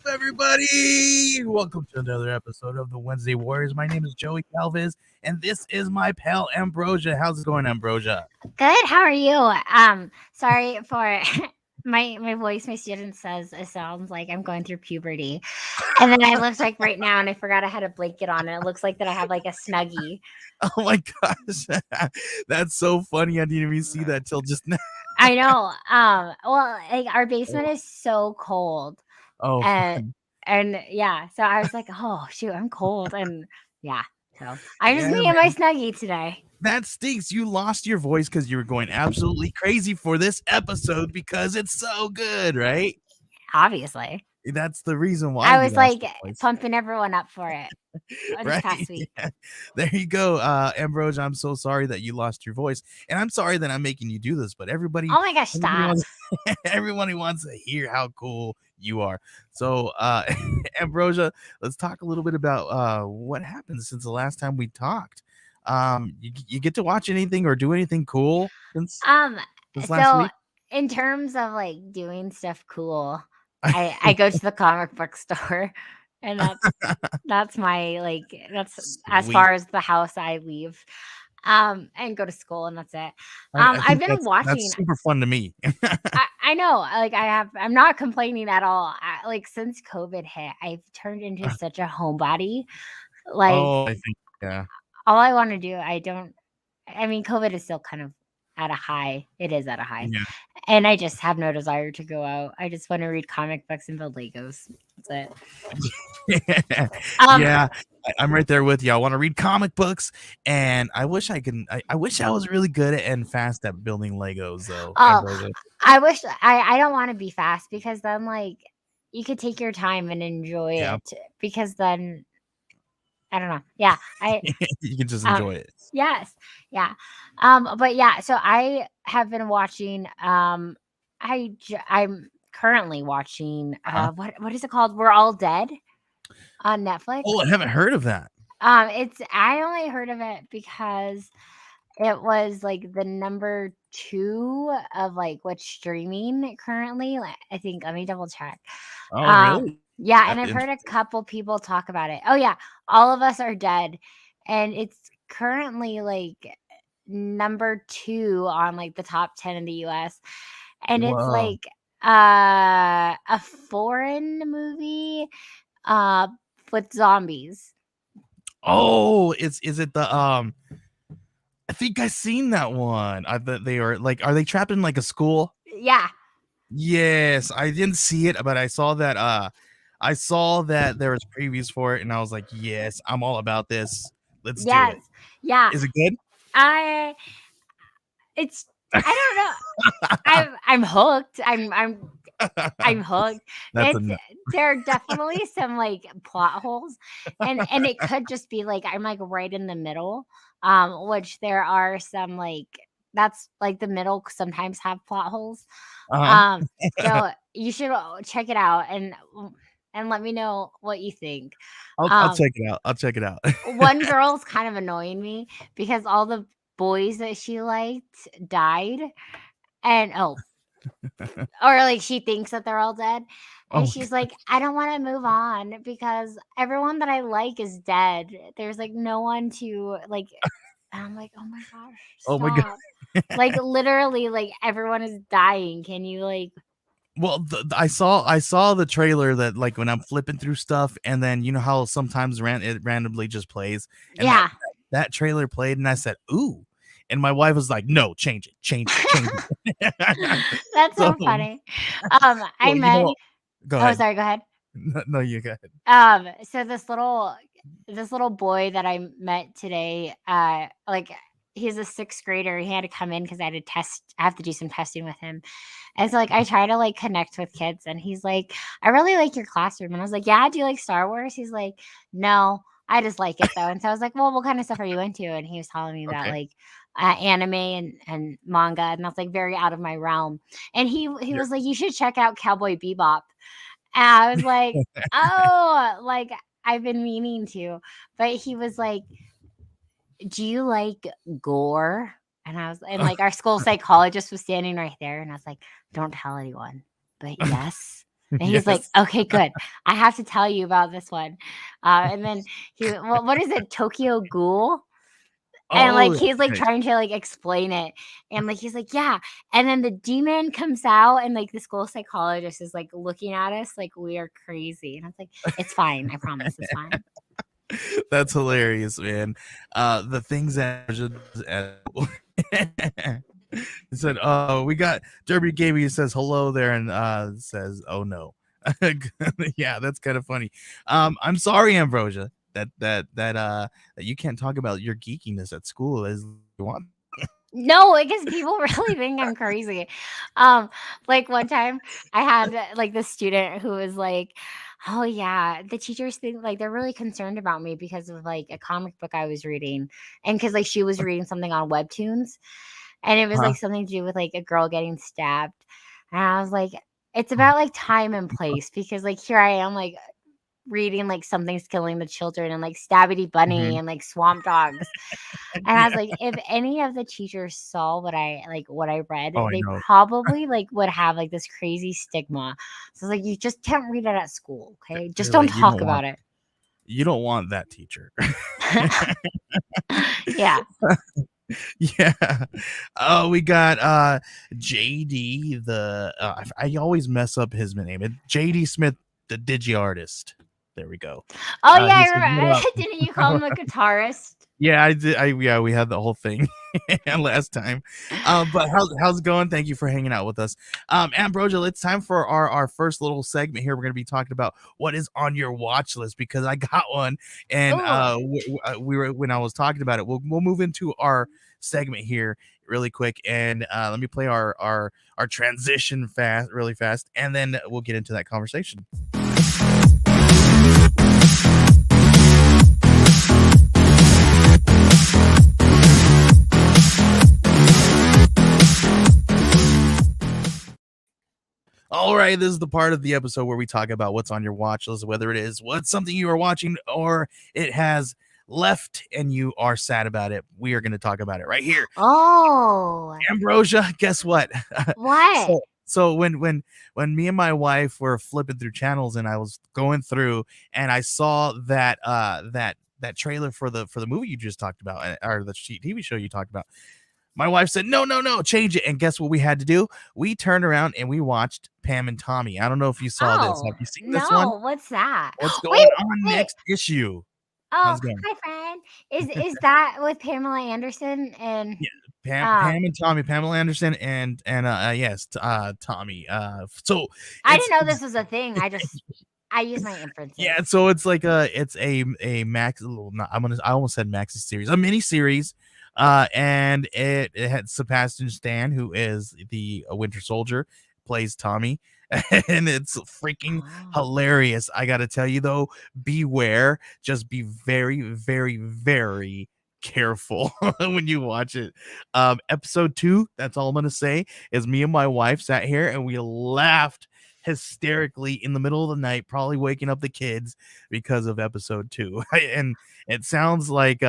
everybody? Welcome to another episode of the Wednesday Warriors. My name is Joey Calviz, and this is my pal Ambrosia. How's it going, Ambrosia? Good. How are you? Sorry for my voice. My student says it sounds like I'm going through puberty, and then I looked like right now, and I forgot I had a blanket on, and it looks like that I have like a snuggie. Oh my gosh, that's so funny. I didn't even see that till just now. I know. Well, like our basement is so cold, Oh, and fun. yeah. So I was like, oh shoot, I'm cold, and yeah. So I'm just Yeah, me and my man. snuggie today. That stinks. You lost your voice because you were going absolutely crazy for this episode because it's so good, right? Obviously, That's the reason why I you was lost like your voice. pumping everyone up for it this Right? past week. Yeah. There you go, Ambrosia. I'm so sorry that you lost your voice, and I'm sorry that I'm making you do this. But Oh my gosh, everybody stop. wants, everybody wants to hear how cool you are. So, Ambrosia, let's talk a little bit about what happened since the last time we talked. You get to watch anything or do anything cool Um, since last so week? in terms of like doing stuff cool, I go to the comic book store, and that's my that's as Sweet. far as the house I leave. And go to school, and that's it. I I've think been that's watching. super fun to me. I know, like I'm not complaining at all. Like since COVID hit, I've turned into such a homebody. Like Oh, I think yeah. all I want to do, I don't. I mean, COVID is still kind of at a high. It is at a high. Yeah. And I just have no desire to go out. I just want to read comic books and build Legos. That's it. Yeah, I'm right there with you. I want to read comic books, and I wish I can. I wish I was really good and fast at building Legos, though, Oh, Ambrosia. I wish I don't want to be fast because then like you could take your time and enjoy Yeah, it because then I don't know. Yeah, you can just um enjoy it. yes, yeah. But yeah, so I have been watching I'm currently watching Uh-huh. what is it called? We're All Dead on Netflix. Oh, I haven't heard of that. It's I only heard of it because it was like the number 2 of like what's streaming currently. Like, I think let me double check. Oh, really? Yeah, and That's I've heard a interesting. couple people talk about it. Oh yeah, All of Us Are Dead, and it's currently like number 2 on like the top 10 in the US, and it's Whoa. like a foreign movie uh with zombies. Oh, is it the I think I seen that one. I bet they are like, are they trapped in like a school? Yeah. Yes, I didn't see it, but I saw that. I saw that there was previews for it, and I was like, "Yes, I'm all about this. Let's do Yes. it." Yeah. Is it good? I it's I don't know. I'm hooked. I'm hooked. That's a It's no. there are definitely some like plot holes, and it could just be like I'm like right in the middle. Which there are some like that's like the middle sometimes have plot holes. Uh-huh. Um, so you should check it out and let me know what you think. I'll Um, check it out. I'll check it out. One girl's kind of annoying me because all the boys that she liked died, and or like she thinks that they're all dead. Oh And my she's god. like, I don't want to move on because everyone that I like is dead. There's like no one to like. And I'm like, oh my gosh, Oh my god. stop. Like literally, like everyone is dying. Can you like Well, I saw the trailer that like when I'm flipping through stuff, and then you know how sometimes it randomly just plays, and yeah. that trailer played, and I said, "Ooh," and my wife was like, "No, change it, change it, change it." That's So, so funny. I well, met go oh ahead. sorry, go ahead. No, you go ahead. So this little boy that I met today, like he's a 6th grader. He had to come in because I have to do some testing with him. And so like I try to like connect with kids, and he's like, I really like your classroom. And I was like, yeah, do you like Star Wars? He's like, no, I just like it though. And so I was like, well, what kind of stuff are you into? And he was telling me about Okay. like anime and manga, and that's like very out of my realm. And he Sure. was like, you should check out Cowboy Bebop. And I was like, oh, like I've been meaning to. But he was like, do you like gore? And I was, and like our school psychologist was standing right there. And I was like, don't tell anyone. But yes. And he's like, Yes. okay, good. I have to tell you about this one. And then what is it? Tokyo Ghoul? And like Oh, he's like okay. trying to like explain it. And like he's like, yeah. And then the demon comes out and like the school psychologist is like looking at us like we are crazy. And I was like, it's fine. I promise it's fine. That's hilarious, man. The things that he said, "Oh, we got Derby Gaming." He says hello there, and says, "Oh no." Yeah, that's kind of funny. I'm sorry, Ambrosia, that you can't talk about your geekiness at school as you want. No, because people really think I'm crazy. Like one time I had like this student who was like, "Oh yeah, the teachers think like they're really concerned about me because of like a comic book I was reading, and because like she was reading something on webtoons, and it was Huh? like something to do with like a girl getting stabbed." And I was like, "It's about like time and place because like here I am like reading like something's killing the children and like Stabby Bunny Mhm. and like swamp dogs." And I Yeah. was like, if any of the teachers saw what I read, Oh, I they know. probably like would have like this crazy stigma. So it's like you just can't read it at school, okay? Just They're don't like, talk about it. you don't want that teacher. Yeah. Yeah. Oh, we got JD the I always mess up his name. JD Smith, the digi artist. There we go. Oh yeah, He I says, "What remember. up?" Didn't you call him a guitarist? Yeah, I did. Yeah, we had the whole thing last time. But how's it going? Thank you for hanging out with us. Ambrosia, it's time for our first little segment here. We're gonna be talking about what is on your watch list because I got one, and Oh, we were when I was talking about it. We'll move into our segment here really quick, and let me play our transition really fast, and then we'll get into that conversation. All right, this is the part of the episode where we talk about what's on your watch list, whether it is what's something you are watching or it has left and you are sad about it. We are going to talk about it right here. oh, Ambrosia, guess what? what? So when me and my wife were flipping through channels and I was going through and I saw that trailer for the movie you just talked about or the TV show you talked about, my wife said, no, no, no, change it. And guess what we had to do? We turned around and we watched Pam and Tommy. I don't know if you saw this. Oh Have you seen this one? no, what's that? What's Wait, going on wait. next issue? Oh, How's it going? hi, friend. Is that with Pamela Anderson and Yeah, Pam um? and Tommy, Pamela Anderson and yes, Tommy. So I it's, didn't know it's this was a thing. I use my inferences. yeah, so it's like a max. Not, I almost said maxi series, a mini series. And it had Sebastian Stan, who is the Winter Soldier, plays Tommy, and it's freaking Oh. hilarious. I gotta tell you though, beware, just be very, very, very careful when you watch it. Episode 2, that's all I'm gonna say, is me and my wife sat here and we laughed hysterically in the middle of the night, probably waking up the kids because of episode 2. And it sounds like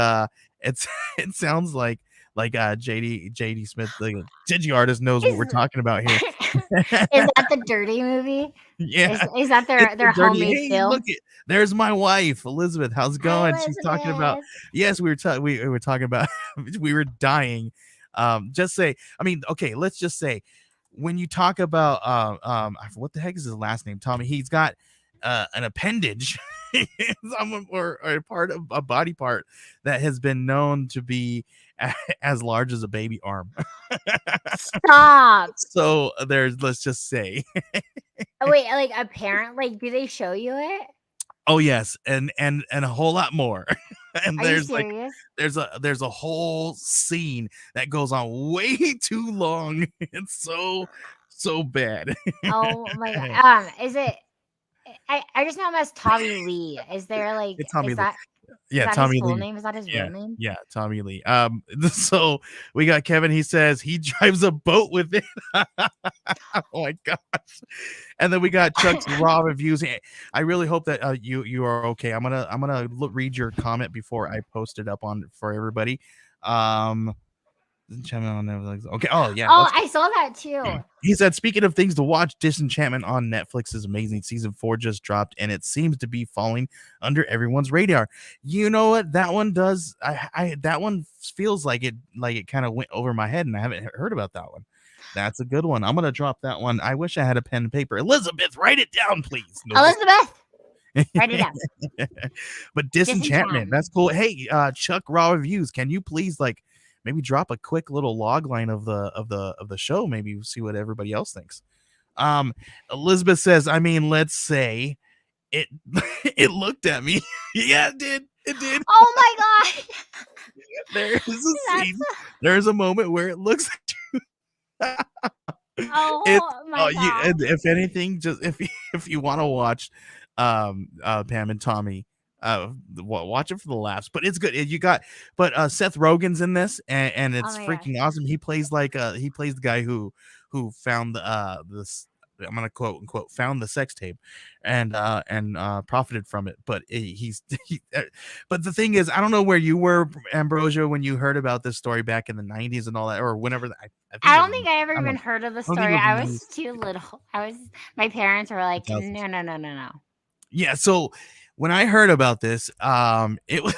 it's it sounds like JD Smith, the digi artist, knows what we're Is talking about here. is that the Dirty movie? Yeah, Is that it's the their dirty. homemade Hey, look film? it. There's my wife, Elizabeth. How's it Hi, going? She's talking about. Elizabeth. Yes, we were talking about. We were dying. Just say. I mean, okay. Let's just say, when you talk about what the heck is his last name? Tommy. He's got an appendage, or a part of a body part that has been known to be as large as a baby arm. Stop. So there's, let's just say. Oh wait, like apparently, do they show you it? Oh yes, and a whole lot more. And Are you there's like serious? there's a whole scene that goes on way too long. It's so bad. Oh my god. Is it? I just know him as Tommy Lee. Is there like It's Tommy is Lee. Yeah, that his Tommy full Lee. name? Is that his Yeah, real name? yeah, Tommy Lee. So we got Kevin. He says he drives a boat with it. Oh my gosh! And then we got Chuck's raw reviews. I really hope that you are okay. I'm gonna read your comment before I post it up on for everybody. Um, Disenchantment on Netflix. Okay. Oh yeah. Oh, I saw that too. He said, speaking of things to watch, Disenchantment on Netflix is amazing. Season 4 just dropped, and it seems to be falling under everyone's radar. You know what? That one does. That one feels like it kind of went over my head, and I haven't heard about that one. That's a good one. I'm gonna drop that one. I wish I had a pen and paper. Elizabeth, write it down, please. No, Elizabeth, write it down. But Disenchantment, that's cool. Hey, Chuck Raw Reviews, can you please maybe drop a quick little log line of the show? Maybe see what everybody else thinks. Elizabeth says, I mean, let's say it it looked at me. Yeah, it did. It did. Oh my god. There's a scene. There's a moment where it looks at you. Oh my god. And if anything, just if you want to watch Pam and Tommy, watch it for the laughs, but it's good. Seth Rogen's in this, and it's freaking awesome. He plays the guy who found this, I'm gonna quote unquote, found the sex tape and profited from it. But but the thing is, I don't know where you were, Ambrosia, when you heard about this story back in the 90s and all that, or whenever. I don't think I ever even heard of the story. I was too little. My parents were like, no. Yeah, so when I heard about this, it was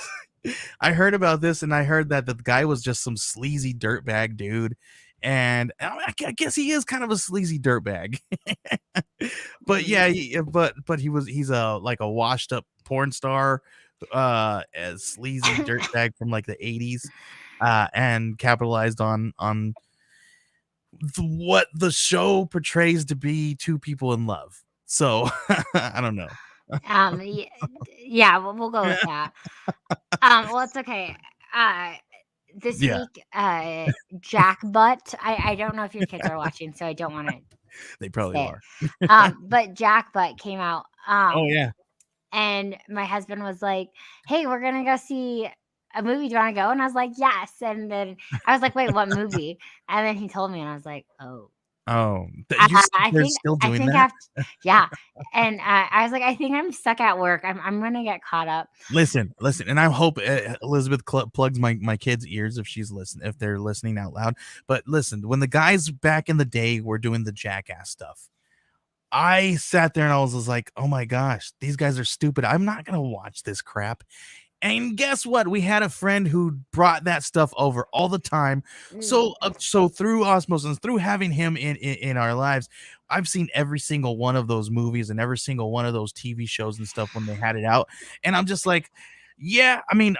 I heard about this, and I heard that the guy was just some sleazy dirtbag dude, and I guess he is kind of a sleazy dirtbag. But yeah, he's a washed up porn star, a sleazy dirtbag from the 80s, and capitalized on what the show portrays to be two people in love. So I don't know. Yeah, we'll go with that. Well, it's okay. This week, Jack Butt. I don't know if your kids are watching, so I don't want to. They probably are. But Jack Butt came out. Oh yeah. And my husband was like, "Hey, we're gonna go see a movie. Do you want to go?" And I was like, "Yes." And then I was like, "Wait, what movie?" And then he told me, and I was like, "Oh." You're still doing that? Yeah. And I was like, I think I'm stuck at work. I'm gonna get caught up. Listen, and I hope Elizabeth plugs my kids' ears if they're listening out loud. But listen, when the guys back in the day were doing the Jackass stuff, I sat there and I was like, oh my gosh, these guys are stupid. I'm not gonna watch this crap. And guess what? We had a friend who brought that stuff over all the time. So through osmosis, through having him in our lives, I've seen every single one of those movies and every single one of those TV shows and stuff when they had it out. And I'm just like, yeah, I mean,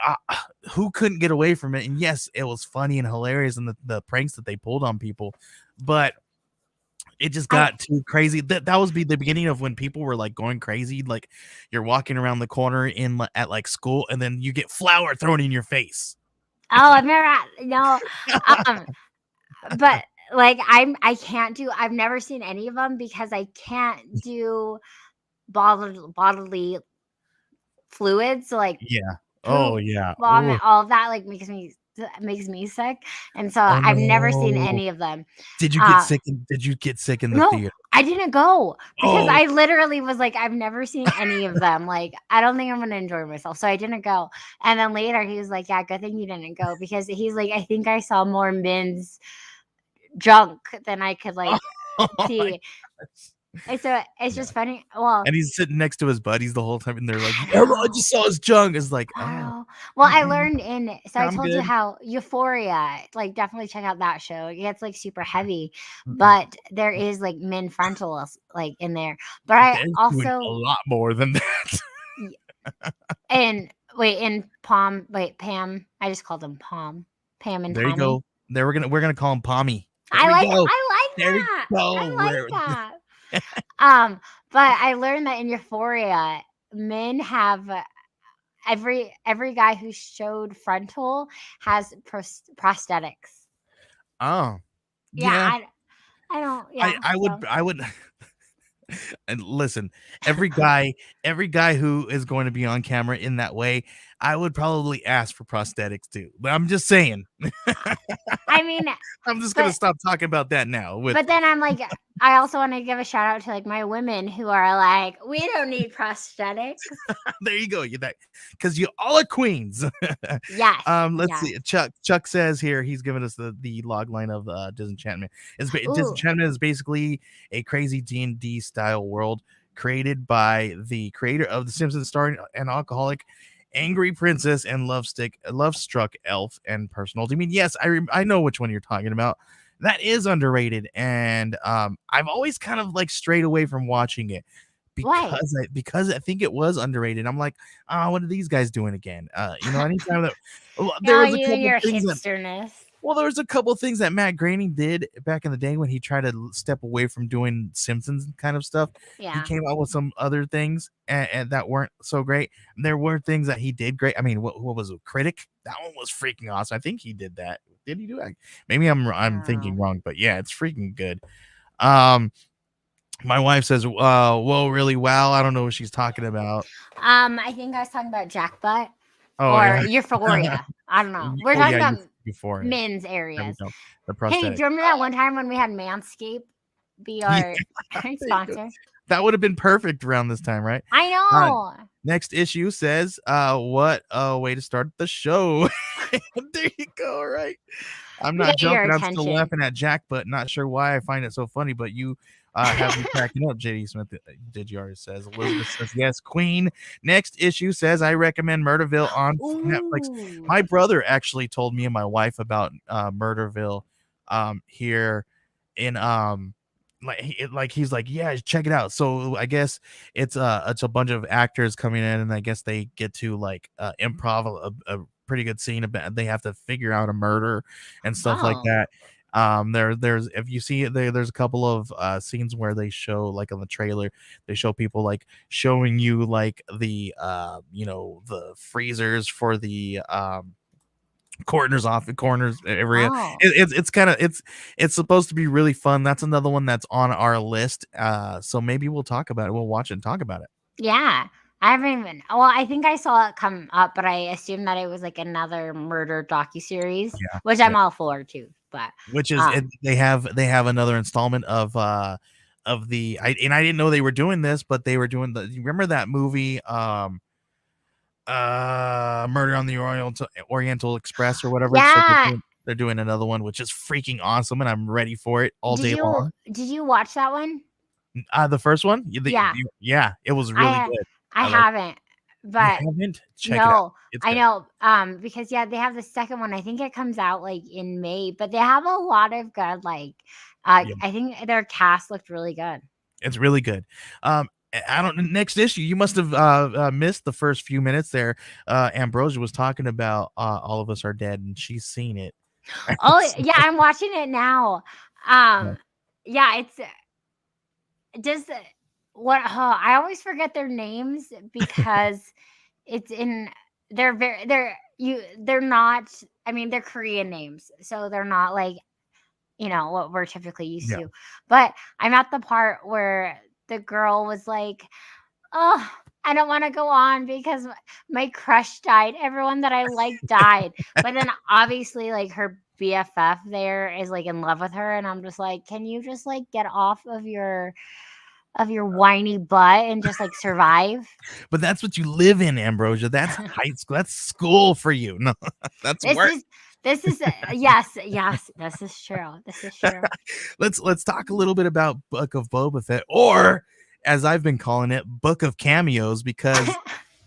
who couldn't get away from it? And yes, it was funny and hilarious, and the pranks that they pulled on people, but it just got too crazy. That was the beginning of when people were going crazy. Like you're walking around the corner at school, and then you get flour thrown in your face. Oh, I've never no. But I can't do. I've never seen any of them because I can't do bodily fluids. Yeah. Oh yeah. Vomit, all of that makes me sick, and so I've never seen any of them. Did you get sick? Did you get sick in the theater? I didn't go because I literally was like, I've never seen any of them. I don't think I'm gonna enjoy myself, so I didn't go. And then later he was like, yeah, good thing you didn't go, because he's like, I think I saw more men's junk than I could see. And so it's just funny. Well, and he's sitting next to his buddies the whole time, and they're like, I just saw his junk. It's like, oh. Well, I learned I told you how Euphoria, definitely check out that show. It gets super heavy, but there is men frontals in there. But I also a lot more than that. And Pam. I just called him Pam. Pam and there Tommy. You go. There we're gonna call him Pommy. I like that. But I learned that in Euphoria, men have every guy who showed frontal has prosthetics. Oh, yeah. I don't. Yeah, I would. And listen, every guy who is going to be on camera in that way, I would probably ask for prosthetics too. But I'm just saying. I mean, I'm just gonna but stop talking about that now. but then I'm like, I also want to give a shout out to like my women who are like, we don't need prosthetics. There you go. You that because you all are queens. Yes. Let's Yes. see. Chuck says here he's giving us the log line of Disenchantment. Ooh. Disenchantment is basically a crazy D&D style world created by the creator of The Simpsons, starring an alcoholic, angry princess, and love struck elf and personal. I mean, yes, I know which one you're talking about. That is underrated, and I've always kind of like strayed away from watching it Why? because I think it was underrated. I'm like, what are these guys doing again? Anytime that there Oh, was a you, couple your things that hipsterness. there was a couple things that Matt Groening did back in the day when he tried to step away from doing Simpsons kind of stuff. He Yeah. came out with some other things and that weren't so great. There were things that he did great. I mean, what was it? Critic? That one was freaking awesome. I think he did that. Did he do that? Maybe I'm thinking wrong, but yeah, it's freaking good. My wife says, whoa, really? Wow. I don't know what she's talking about. I think I was talking about Jackbutt Oh, or yeah. Euphoria. I don't know. We're Oh, talking yeah. about Before it. men's There we areas. go. The Hey, do prosthetic. you remember that one time when we had Manscaped be our sponsor? That would have been perfect around this time, right? I know. Next issue says, what a way to start the show. There you go, right? I'm We not get your joking. I'm still attention. laughing at Jack, but not sure why I find it so funny. But you have me cracking up, JD Smith. Did you already says? Elizabeth says, yes, Queen. Next issue says, I recommend Murderville on Netflix. Ooh. My brother actually told me and my wife about Murderville here in he's like, yeah, check it out. So I guess it's a bunch of actors coming in, and I guess they get to like improv a pretty good scene about they have to figure out a murder and stuff like Oh. that. There's if you see it there's a couple of scenes where they show like on the trailer they show people like showing you like the the freezers for the corners area. Oh. It's kind of it's supposed to be really fun. That's another one that's on our list. So maybe we'll talk about it. We'll watch it and talk about it. Yeah. I haven't even. Well, I think I saw it come up, but I assumed that it was like another murder docuseries, Yeah, which I'm all for too. But which is they have another installment of the I didn't know they were doing this, but they were doing you remember that movie Murder on the Oriental Express or whatever. So yeah. they're doing another one, which is freaking awesome, and I'm ready for it all Did day long. you watch that one? The first one, Yeah. it was really I good. I haven't, but You haven't? Check it out. no, It's I good. know. Because they have the second one. I think it comes out like in May, but they have a lot of good like. Yeah. I think their cast looked really good. It's really good. I don't. Next issue, you must have missed the first few minutes there. Ambrosia was talking about All of Us Are Dead, and she's seen it. Oh yeah, I'm watching it now. Yeah, it's just what I always forget their names because it's in they're not. I mean, they're Korean names, so they're not like what we're typically used Yeah. to. But I'm at the part where the girl was like, "Oh, I don't want to go on because my crush died. Everyone that I like died." But then obviously like her BFF there is like in love with her, and I'm just like, "Can you just like get off of your whiny butt and just like survive?" But that's what you live in, Ambrosia. That's high school. That's school for you. No, that's work. This is yes, this is true. This is true. Let's talk a little bit about Book of Boba Fett, or as I've been calling it, Book of Cameos, because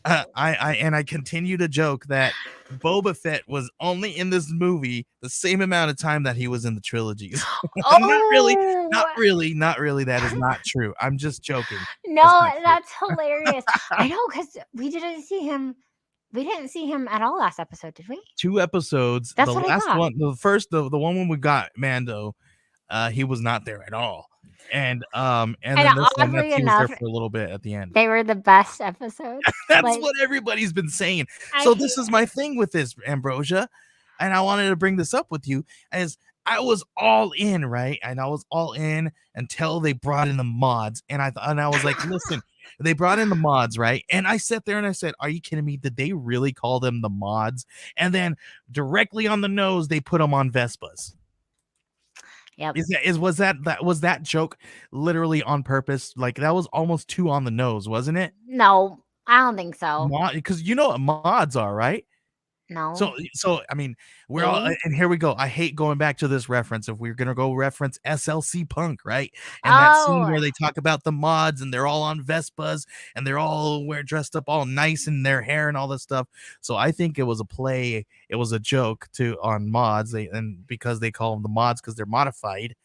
I continue to joke that Boba Fett was only in this movie the same amount of time that he was in the trilogies. Oh, not really. That is not true. I'm just joking. No, that's hilarious. I know because we didn't see him at all last episode, did we? 2 episodes. That's the what I last thought. one, the one when we got Mando, he was not there at all. And then this one, he was there for a little bit at the end. They were the best episodes. That's what everybody's been saying. So this is my thing with this, Ambrosia, and I wanted to bring this up with you as I was all in, right? And I was all in until they brought in the mods, and I was like, listen, They brought in the mods, right? And I sat there and I said, "Are you kidding me? Did they really call them the mods?" And then directly on the nose, they put them on Vespas. Yep. Was that joke literally on purpose? Like that was almost too on the nose, wasn't it? No, I don't think so. Because you know what mods are, right? No. So I mean, we're all Maybe. and here we go. I hate going back to this reference. If we're gonna go reference SLC Punk, right? And that scene Oh, where they talk about the mods and they're all on Vespas and they're all dressed up all nice in their hair and all this stuff. So I think it was a play. It was a joke to on mods. And because they call them the mods because they're modified,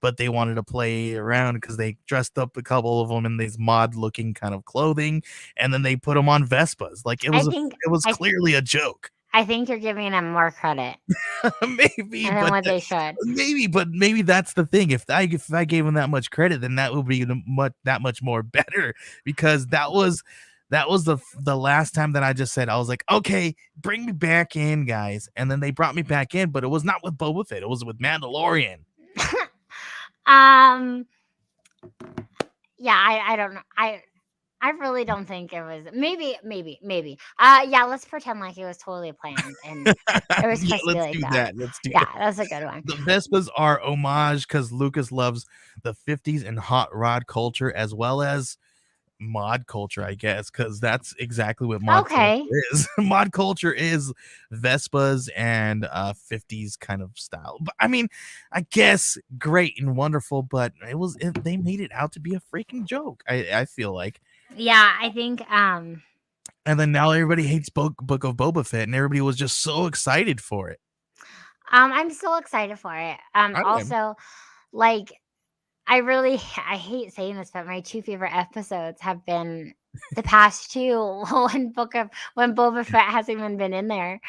but they wanted to play around because they dressed up a couple of them in these mod looking kind of clothing, and then they put them on Vespas. Like it I was think clearly a joke. I think you're giving them more credit maybe, than what they should. maybe that's the thing. If I gave him that much credit, then that would be that much more better because that was the last time that I just said I was like, okay, bring me back in, guys, and then they brought me back in, but it was not with Boba Fett. It was with Mandalorian. Yeah, I don't know. I really don't think it was. Maybe. Yeah, let's pretend like it was totally planned and it was supposed to be like that. Let's do Yeah, that. that's a good one. The Vespas are homage because Lucas loves the 50s and hot rod culture as well as mod culture, I guess, because that's exactly what mod culture is. Mod culture is Vespas and 50s kind of style. But I mean, I guess great and wonderful, but they made it out to be a freaking joke. I feel like. Yeah, I think and then now everybody hates Book of Boba Fett, and everybody was just so excited for it. I'm so excited for it. Also, like, I hate saying this, but my two favorite episodes have been the past two when Boba Fett hasn't even been in there.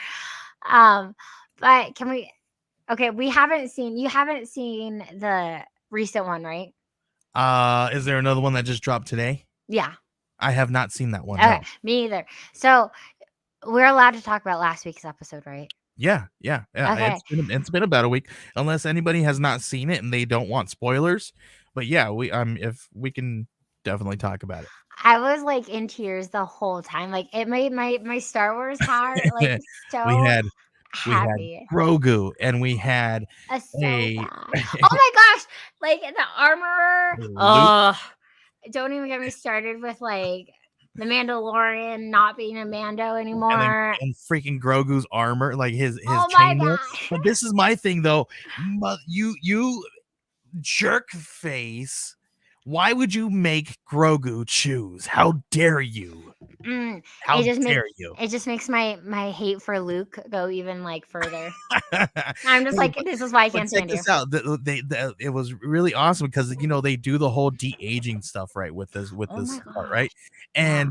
But you haven't seen the recent one, right? Is there another one that just dropped today? Yeah. I have not seen that one. Okay, No. me either. So we're allowed to talk about last week's episode, right? Yeah. Okay. It's been about a week, unless anybody has not seen it and they don't want spoilers. But yeah, if we can definitely talk about it. I was like in tears the whole time. Like it made my Star Wars heart like so we had happy. Grogu and we had Oh my gosh! Like the armorer. Don't even get me started with like the Mandalorian not being a Mando anymore. And freaking Grogu's armor, like his Oh chain. my gosh. But this is my thing though. You jerk face. Why would you make Grogu choose? How dare you? How dare you? It just makes my hate for Luke go even like further. I'm just like, this is why I can't stand you. Check this out. It was really awesome because they do the whole de-aging stuff right with this part, right? And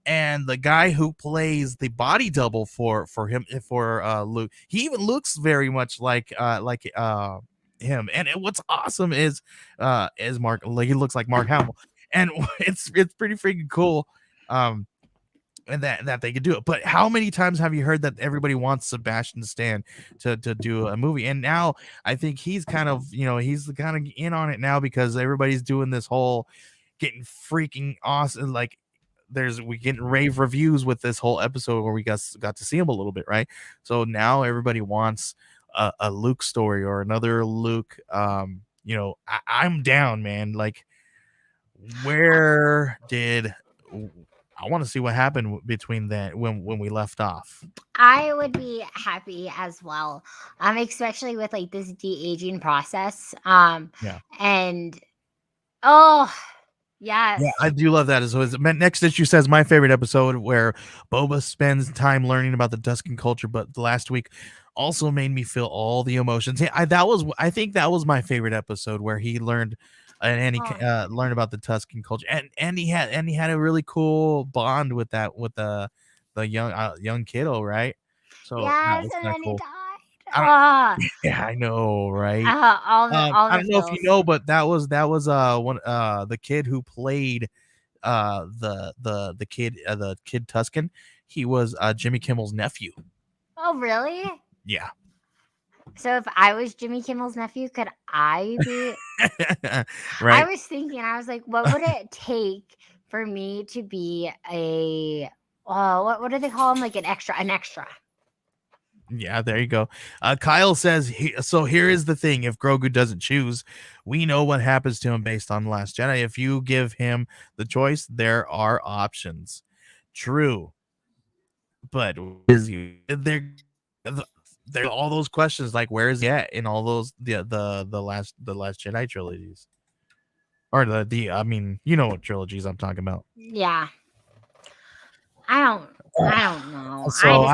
the guy who plays the body double for Luke, he even looks very much like him. And what's awesome is Mark, like he looks like Mark Hamill, and it's pretty freaking cool. And that they could do it. But how many times have you heard that everybody wants Sebastian Stan to do a movie? And now I think he's kind of he's kind of in on it now because everybody's doing this whole getting freaking awesome. Like we getting rave reviews with this whole episode where we got to see him a little bit, right? So now everybody wants a Luke story or another Luke. I'm down, man. Like where did I want to see what happened between that when we left off. I would be happy as well, especially with like this de-aging process. And yes, yeah, I do love that. So next issue says my favorite episode where Boba spends time learning about the Tusken culture, but the last week also made me feel all the emotions. I think that was my favorite episode where he learned. And he learned about the Tusken culture, and he had a really cool bond with the young kiddo, right? So yes, and then cool. He died. Yeah, I know, right? I don't know if you know, but that was one the kid who played the kid Tusken. He was Jimmy Kimmel's nephew. Oh, really? Yeah. So if I was Jimmy Kimmel's nephew, could I be? Right. I was thinking, I was like, what would it take for me to be a what do they call them? Like an extra, an extra. Yeah, there you go. Kyle says, so here is the thing. If Grogu doesn't choose, we know what happens to him based on The Last Jedi. If you give him the choice, there are options. True. But is he there? There are all those questions like where is he at in all those the last Jedi trilogies, or the I mean, you know what trilogies I'm talking about. Yeah. I don't know. So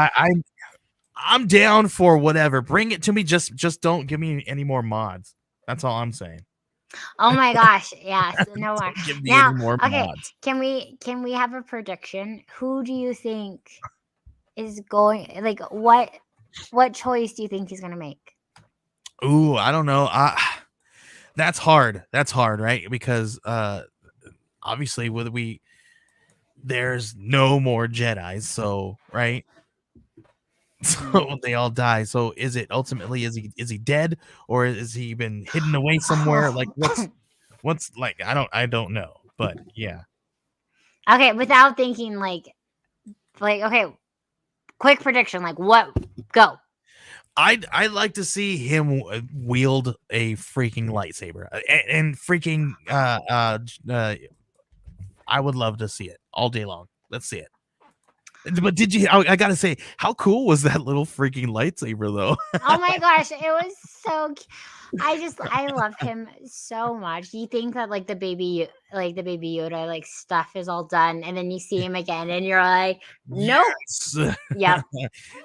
I'm down for whatever. Bring it to me. Just don't give me any more mods. That's all I'm saying. Oh my gosh, yes. No more. Don't give me Now, any more okay, mods. can we have a prediction? Who do you think is going, like, what choice do you think he's gonna make? Ooh, I don't know. That's hard. That's hard, right? Because obviously there's no more Jedis, so right. So they all die. So is it ultimately is he dead, or is he been hidden away somewhere? Like what's like I don't know. But yeah. Okay, without thinking, like okay, quick prediction, like what? Go. I'd like to see him wield a freaking lightsaber and freaking I would love to see it all day long. Let's see it. But did you? I gotta say, how cool was that little freaking lightsaber, though? Oh my gosh, it was so. I love him so much. You think that like the baby Yoda like stuff is all done, and then you see him again, and you're like, nope. Yes. Yep.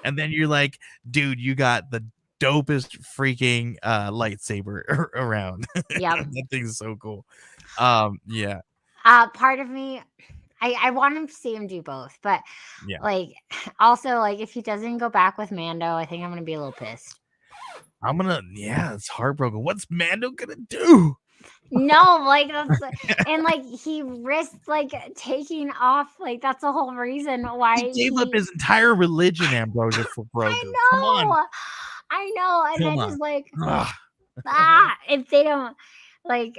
And then you're like, dude, you got the dopest freaking lightsaber around. Yep. That thing's so cool. Yeah. Part of me, I want him to see him do both, but Yeah. like also like if he doesn't go back with Mando, I think I'm gonna be a little pissed. It's heartbroken. What's Mando gonna do? No, like that's and like he risked like taking off. Like that's the whole reason why he gave up his entire religion, Ambrosia, for Grogu. I know, come on, I know, and come then on. just like Ugh. if they don't like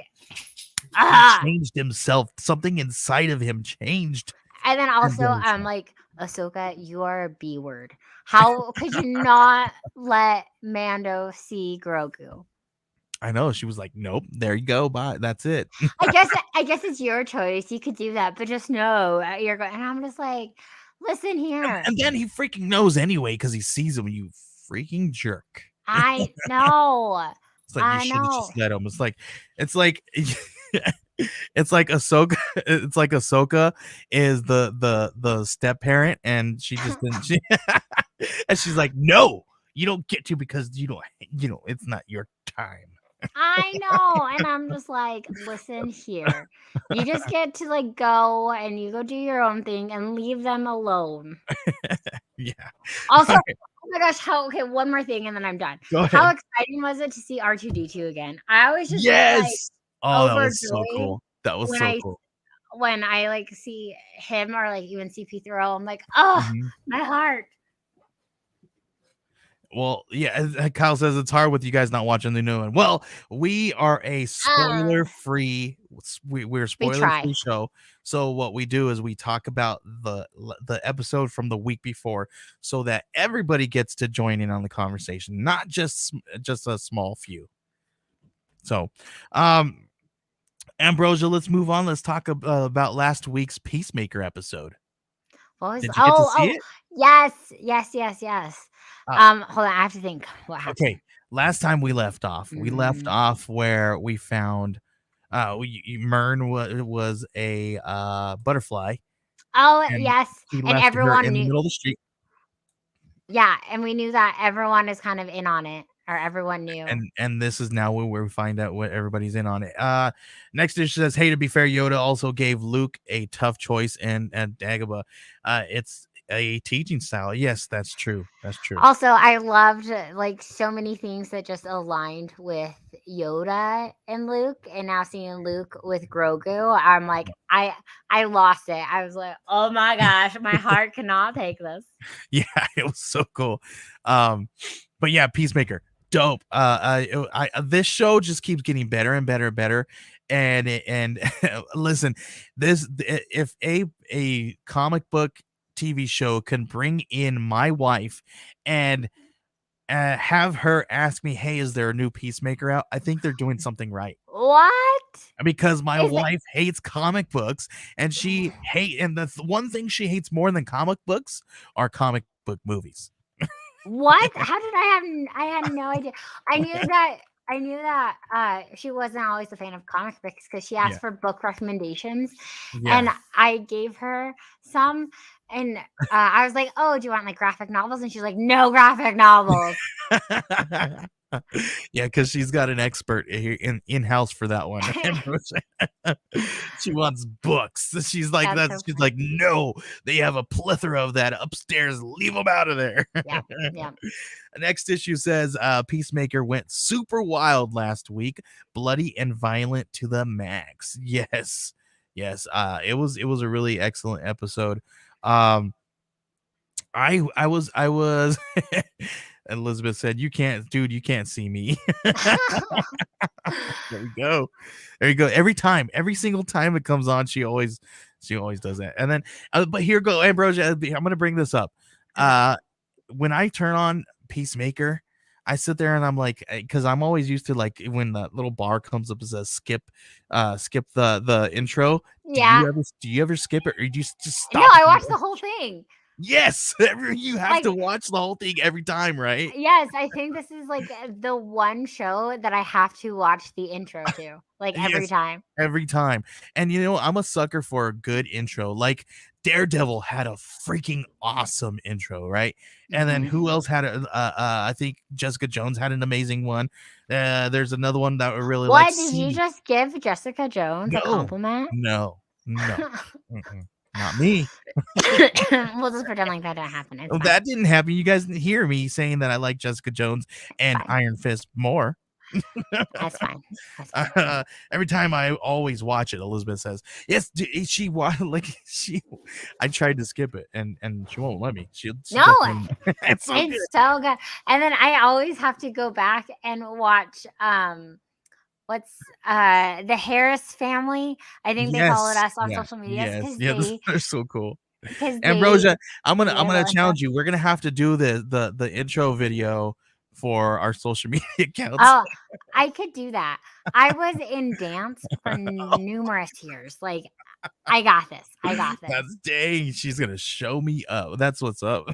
he changed himself. Something inside of him changed. And then also, I'm like, Ahsoka, you are a B word. How could you not let Mando see Grogu? I know. She was like, nope, there you go. Bye. That's it. I guess it's your choice. You could do that, but just know you're going. And I'm just like, listen here. And then he freaking knows anyway because he sees him. You freaking jerk. I know. It's like you should have just let him. It's like it's like Ahsoka. It's like Ahsoka is the step parent, and she just didn't. And she's like, no, you don't get to because you don't. It's not your time. I know, and I'm just like, listen here. You just get to like go and you go do your own thing and leave them alone. Yeah. Also, oh my gosh, one more thing and then I'm done. Go ahead. How exciting was it to see R2-D2 again? I always just yes. Like, that was so cool. That was so cool. When I like see him or like even CP3, I'm like, oh, my heart. Well, yeah, Kyle says it's hard with you guys not watching the new one. Well, we are a spoiler-free. We're spoiler-free show. So what we do is we talk about the episode from the week before, so that everybody gets to join in on the conversation, not just a small few. So, Ambrosia, let's move on. Let's talk about last week's Peacemaker episode. What was? Did you get to see it? Yes. Hold on, I have to think. What happened? Okay, last time we left off where we found Mern was a butterfly. Oh, yes, and everyone in knew the middle of the street. Yeah, and we knew that everyone is kind of in on it, or everyone knew. And this is now where we find out what everybody's in on it. Next it says, hey, to be fair, Yoda also gave Luke a tough choice and Dagobah. It's a teaching style. Yes, that's true. Also, I loved like so many things that just aligned with Yoda and Luke, and now seeing Luke with Grogu, I'm like, I lost it. I was like, oh my gosh, my heart cannot take this. Yeah, it was so cool. But yeah, Peacemaker, dope. This show just keeps getting better and better and better, And listen, this if a comic book TV show can bring in my wife and have her ask me, "Hey, is there a new Peacemaker out?" I think they're doing something right. What Because my is it? wife hates comic books, and the one thing she hates more than comic books are comic book movies. What? How did I had no idea. I knew that she wasn't always a fan of comic books because she Yeah, asked for book recommendations, yeah. and I gave her some, and I was like, "Oh, do you want like graphic novels?" And she's like, "No graphic novels." Yeah, because she's got an expert here in-house for that one. She wants books. That's so She's like, funny. "No, they have a plethora of that upstairs. Leave them out of there." Yeah, yeah. Next issue says, Peacemaker went super wild last week, bloody and violent to the max. Yes. Yes. It was a really excellent episode. Um, I was Elizabeth said, "You can't, dude, you can't see me." There we go. There you go. Every single time it comes on, she always does that. And then, but here go, Ambrosia. I'm gonna bring this up. Okay. When I turn on Peacemaker, I sit there and I'm like, because I'm always used to like when the little bar comes up as a skip the intro. Yeah. Do you ever skip it, or do you just No, stop? I watched the whole thing. Yes, you have Like, to watch the whole thing every time, right? yes, I think this is like the one show that I have to watch the intro to, like every Yes, time. every time. And I'm a sucker for a good intro. Like Daredevil had a freaking awesome intro, right? And then Hmm. who else had I think Jessica Jones had an amazing one. There's another one that I really like. What, did you See, just give Jessica Jones a no, compliment? no, no, not me. We'll just pretend like that didn't happen. It's fine. That didn't happen. You guys didn't hear me saying that I like Jessica Jones It's and fine. Iron Fist more. That's fine. That's fine. Every time I always watch it, Elizabeth says, "Yes, she like she." I tried to skip it, and she won't let me. She No, definitely. It's so good. it's so good. And then I always have to go back and watch what's the Harris family. I think they followed Yes, us on yeah, social medias yes, because yeah. They're so cool. they Ambrosia, I'm made a gonna little intro. challenge you. We're gonna have to do the intro video for our social media accounts. Oh, I could do that. I was in dance for numerous years. Like, I got this. I got this. That's dang. She's gonna show me up. That's what's up.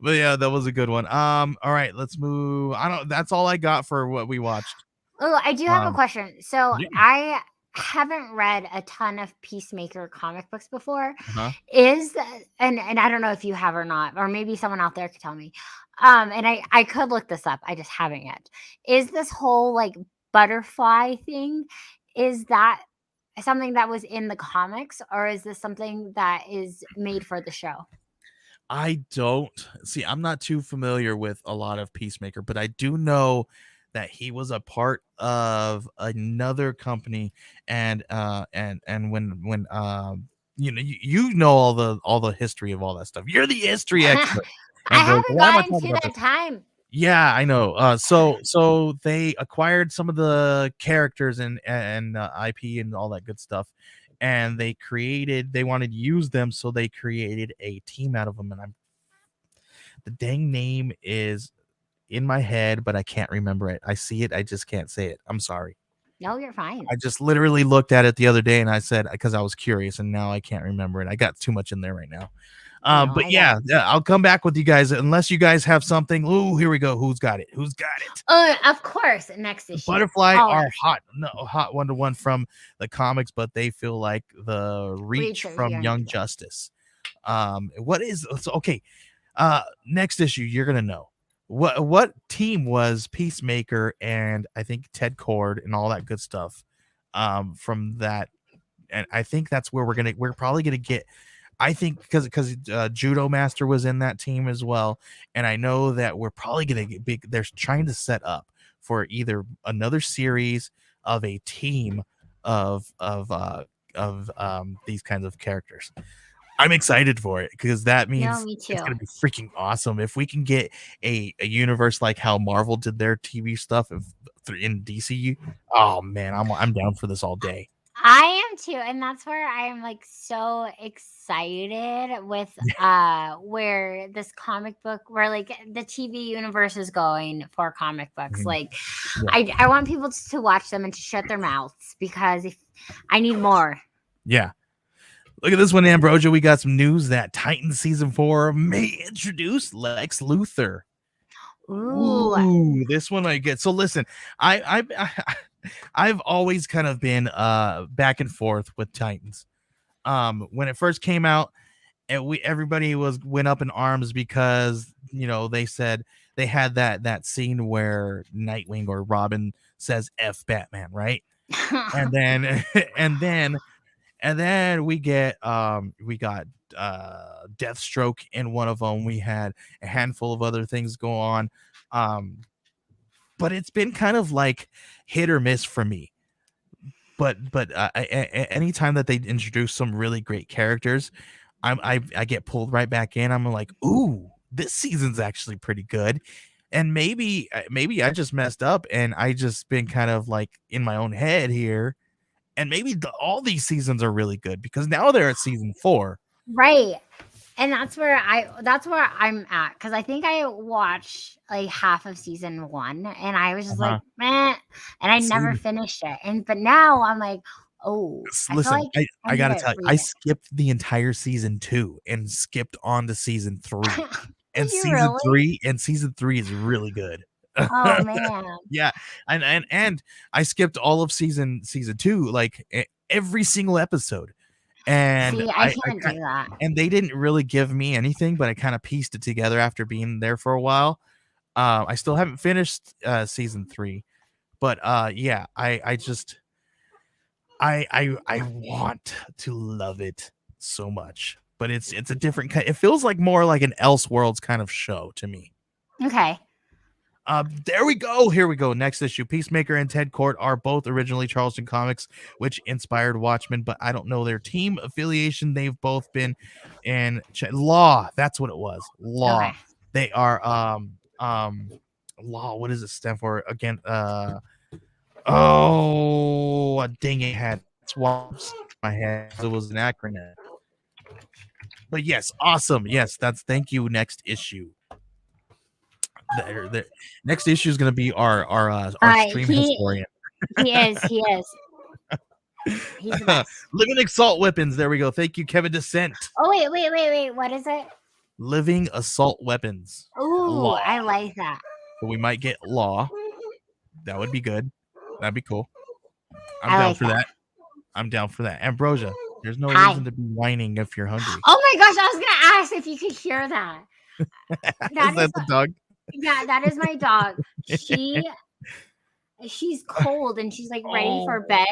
But yeah, that was a good one. All right, let's move. I don't. That's all I got for what we watched. Oh, I do have a Um, question. So yeah. I haven't read a ton of Peacemaker comic books before. Uh-huh. Is and I don't know if you have or not, or maybe someone out there could tell me. And I could look this up. I just haven't yet. Is this whole like butterfly thing? Is that something that was in the comics, or is this something that is made for the show? I don't see. I'm not too familiar with a lot of Peacemaker, but I do know that he was a part of another company, and when you know all the history of all that stuff. You're the history I expert, Ambrose. haven't Why am I gotten talking to about that this? time. Yeah, I know. So they acquired some of the characters and IP and all that good stuff, and they wanted to use them, so they created a team out of them. And the dang name is in my head, but I can't remember it. I see it, I just can't say it. I'm sorry. No, you're fine. I just literally looked at it the other day, and I said because I was curious, and now I can't remember it. I got too much in there right now. No, But I get it. yeah, I'll come back with you guys unless you guys have something. Ooh, here we go. Who's got it? Who's got it? Of course, next issue. Butterfly are Always. hot, no, hot 1-to-1 from the comics, but they feel like the reach Reach of from Young Young Justice. Justice. What is so, okay? Next issue, you're gonna know what team was Peacemaker and I think Ted Cord and all that good stuff. From that, and I think that's where we're probably gonna get. I think because Judo Master was in that team as well, and I know that we're probably gonna get big. They're trying to set up for either another series of a team of these kinds of characters. I'm excited for it because that No, means me it's too. gonna be freaking awesome. If we can get a universe like how Marvel did their TV stuff in DCU, oh man, I'm down for this all day. I am too, and that's where I am like so excited with where this comic book where like the TV universe is going for comic books. Mhm. Like Yeah. I want people to watch them and to shut their mouths because if I need more. Yeah. Look at this one, Ambrosia. We got some news that Titan season 4 may introduce Lex Luthor. Ooh. Ooh, this one I get. So listen, I've always kind of been back and forth with Titans. When it first came out, and everybody went up in arms because they said they had that scene where Nightwing or Robin says F Batman, right? And then and then we got Deathstroke in one of them. We had a handful of other things go on. But it's been kind of like hit or miss for me. But anytime that they introduce some really great characters, I get pulled right back in. I'm like, ooh, this season's actually pretty good. And maybe I just messed up and I just been kind of like in my own head here. And maybe all these seasons are really good because now they're at season 4. Right. And that's where I'm at because I think I watched like half of season 1 and I was just like, meh, and I never See, finished it. But now I'm like, oh, I feel listen, like I I need gotta to tell you, read I it. skipped the entire season 2 and skipped on to season 3. And Did you really? season 3 is really good. Oh man. Yeah, and I skipped all of season 2, like every single episode. And See, I can't do that. and they didn't really give me anything, but I kind of pieced it together after being there for a while. I still haven't finished season 3, but yeah, I just I want to love it so much, but it's a different kind. It feels like more like an Elseworlds kind of show to me. Okay. There we go. Here we go. Next issue. Peacemaker and Ted Kord are both originally Charleston Comics, which inspired Watchmen, but I don't know their team affiliation. They've both been in Law. That's what it was. Law. Okay. They are Law. What does it stand for again? Oh, dang it! Had swaps in my head. It was an acronym. But yes, awesome. Yes, that's thank you. Next issue. The next issue is going to be our stream He historian. he is. He's the best. Living Assault Weapons. There we go. Thank you, Kevin Descent. Oh wait. What is it? Living Assault Weapons. Ooh, Law. I like that. So we might get Law. That would be good. That'd be cool. I'm I down like for that. I'm down for that. Ambrosia, there's no Hi. reason to be whining if you're hungry. Oh my gosh, I was gonna ask if you could hear that. Is that the dog? Yeah, that is my dog. She's cold and she's like ready for bed.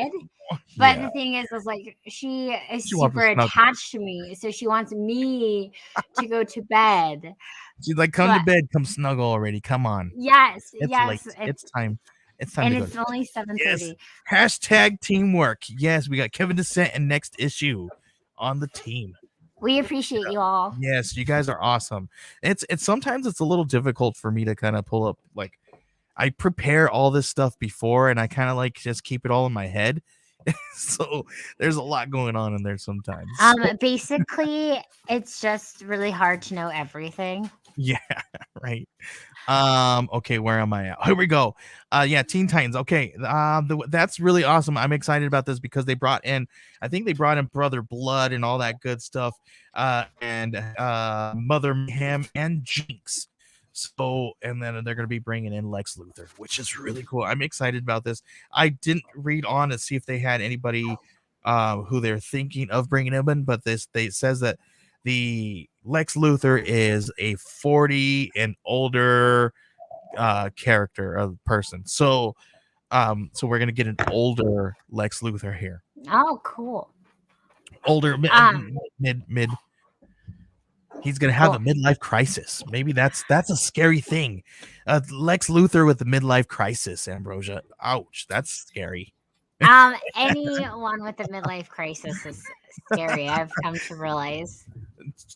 But Yeah. the thing is like she is She wants super to snuggle. attached to me, so she wants me to go to bed. She's like, come to bed, come snuggle already. Come on. Yes, It's yes. late. It's time. It's time And to go. it's only 7:30. Yes. Hashtag teamwork. Yes, we got Kevin Descent and Next Issue on the team. We appreciate you all. Yes, you guys are awesome. It's sometimes it's a little difficult for me to kind of pull up, like I prepare all this stuff before and I kind of like just keep it all in my head. So there's a lot going on in there sometimes. Basically it's just really hard to know everything. Yeah, right. Okay, where am I at? Here we go. Yeah, Teen Titans. Okay, that's really awesome. I'm excited about this because they brought in, I think they brought in Brother Blood and all that good stuff, and Mother Mayhem and Jinx. So, and then they're going to be bringing in Lex Luthor, which is really cool. I'm excited about this. I didn't read on to see if they had anybody who they're thinking of bringing him in, but they says that the Lex Luthor is a 40 and older character of person. So we're gonna get an older Lex Luthor here. Oh, cool. Older mid. He's gonna have a midlife crisis. Maybe that's a scary thing. Lex Luthor with the midlife crisis, Ambrosia. Ouch, that's scary. Anyone with a midlife crisis is scary. I've come to realize.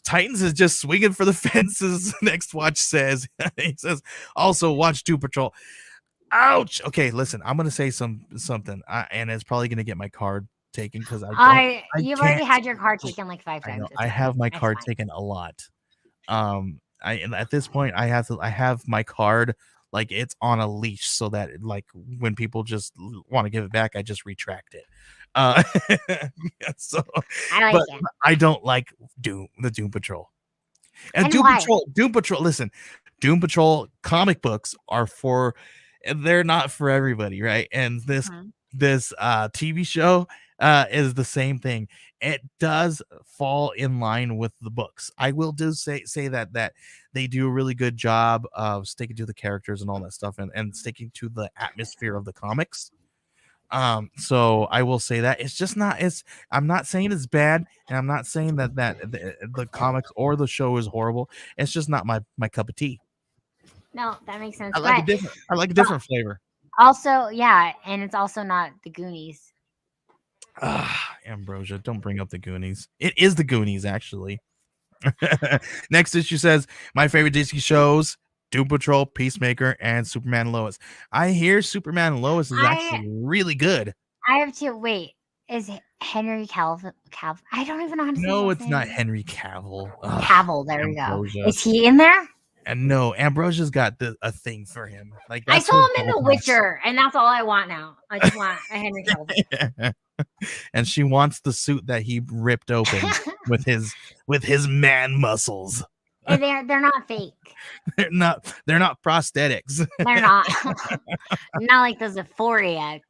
Titans is just swinging for the fences. Next watch says, he says, also watch Doom Patrol. Ouch. Okay, listen, I'm gonna say something, and it's probably gonna get my card taken because I You've can't. already had your car taken like 5 I know times. It's I fine. have my It's card fine. taken a lot. And at this point, I have my card like it's on a leash so that like when people just want to give it back, I just retract it. Uh, so, I like but it. I don't like the Doom Patrol. And And why? Doom Patrol, listen, Doom Patrol comic books are they're not for everybody, right? And this TV show is the same thing. It does fall in line with the books. I will say that they do a really good job of sticking to the characters and all that stuff and sticking to the atmosphere of the comics. So I will say that it's just not I'm not saying it's bad, and I'm not saying that the comics or the show is horrible. It's just not my cup of tea. No, that makes sense. I like a different flavor. Also, yeah, and it's also not the Goonies. Ambrosia, don't bring up the Goonies. It is the Goonies, actually. Next issue says my favorite DC shows: Doom Patrol, Peacemaker, and Superman and Lois. I hear Superman and Lois is actually really good. I have to wait. Is it Henry Cavill? I don't even know how to say No, his it's not name. Henry Cavill. Cavill. There we go. Ambrosia. Is he in there? And no, Ambrosia's got a thing for him. Like I that's saw him in The Witcher, and that's all I want now. I just want a Henry Cavill. And she wants the suit that he ripped open with his man muscles. And they're not fake. They're not prosthetics. They're not. Not like those Euphoria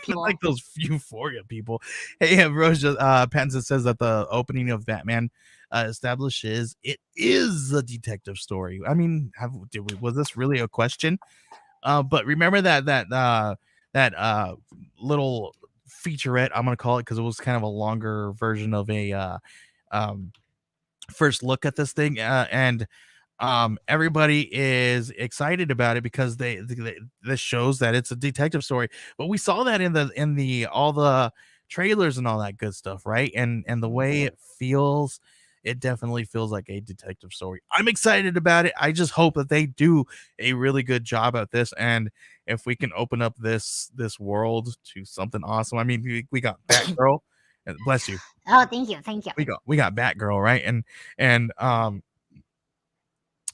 people. Like those Euphoria people. Hey, Ambrosia, Penza says that the opening of Batman establishes it is a detective story. I mean, was this really a question? But remember that little featurette, I'm gonna call it, because it was kind of a longer version of a first look at this thing, and everybody is excited about it because this shows that it's a detective story. But we saw that in the all the trailers and all that good stuff, right? And the way it feels, it definitely feels like a detective story. I'm excited about it. I just hope that they do a really good job at this, and if we can open up this world to something awesome. I mean, we got Batgirl, and bless you. Oh, thank you. We got Batgirl, right? And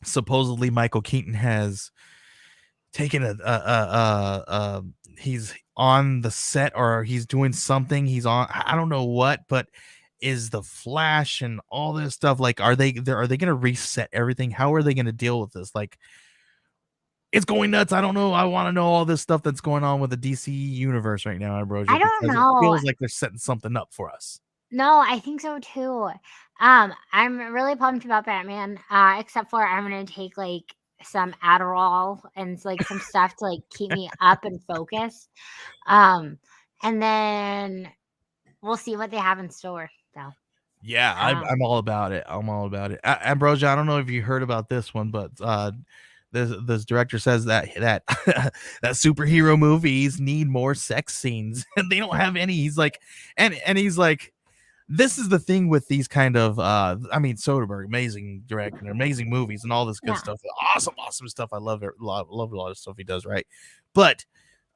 supposedly Michael Keaton has taken he's on the set, or he's doing something. He's on, I don't know what, but is the Flash and all this stuff, like, are they going to reset everything? How are they going to deal with this? Like, it's going nuts. I don't know. I want to know all this stuff that's going on with the DC universe right now, Ambrosia. I don't know. It feels like they're setting something up for us. No, I think so too. I'm really pumped about Batman. Except for I'm gonna take like some Adderall and like some stuff to like keep me up and focused. And then we'll see what they have in store. So yeah, I'm all about it. I'm all about it. Ambrosia, I don't know if you heard about this one, but this director says that that superhero movies need more sex scenes, and they don't have any. He's like, and he's like, this is the thing with these kind of I mean, Soderbergh, amazing director, amazing movies, and all this good stuff. Awesome stuff. I love it. Love a lot of stuff he does, right? But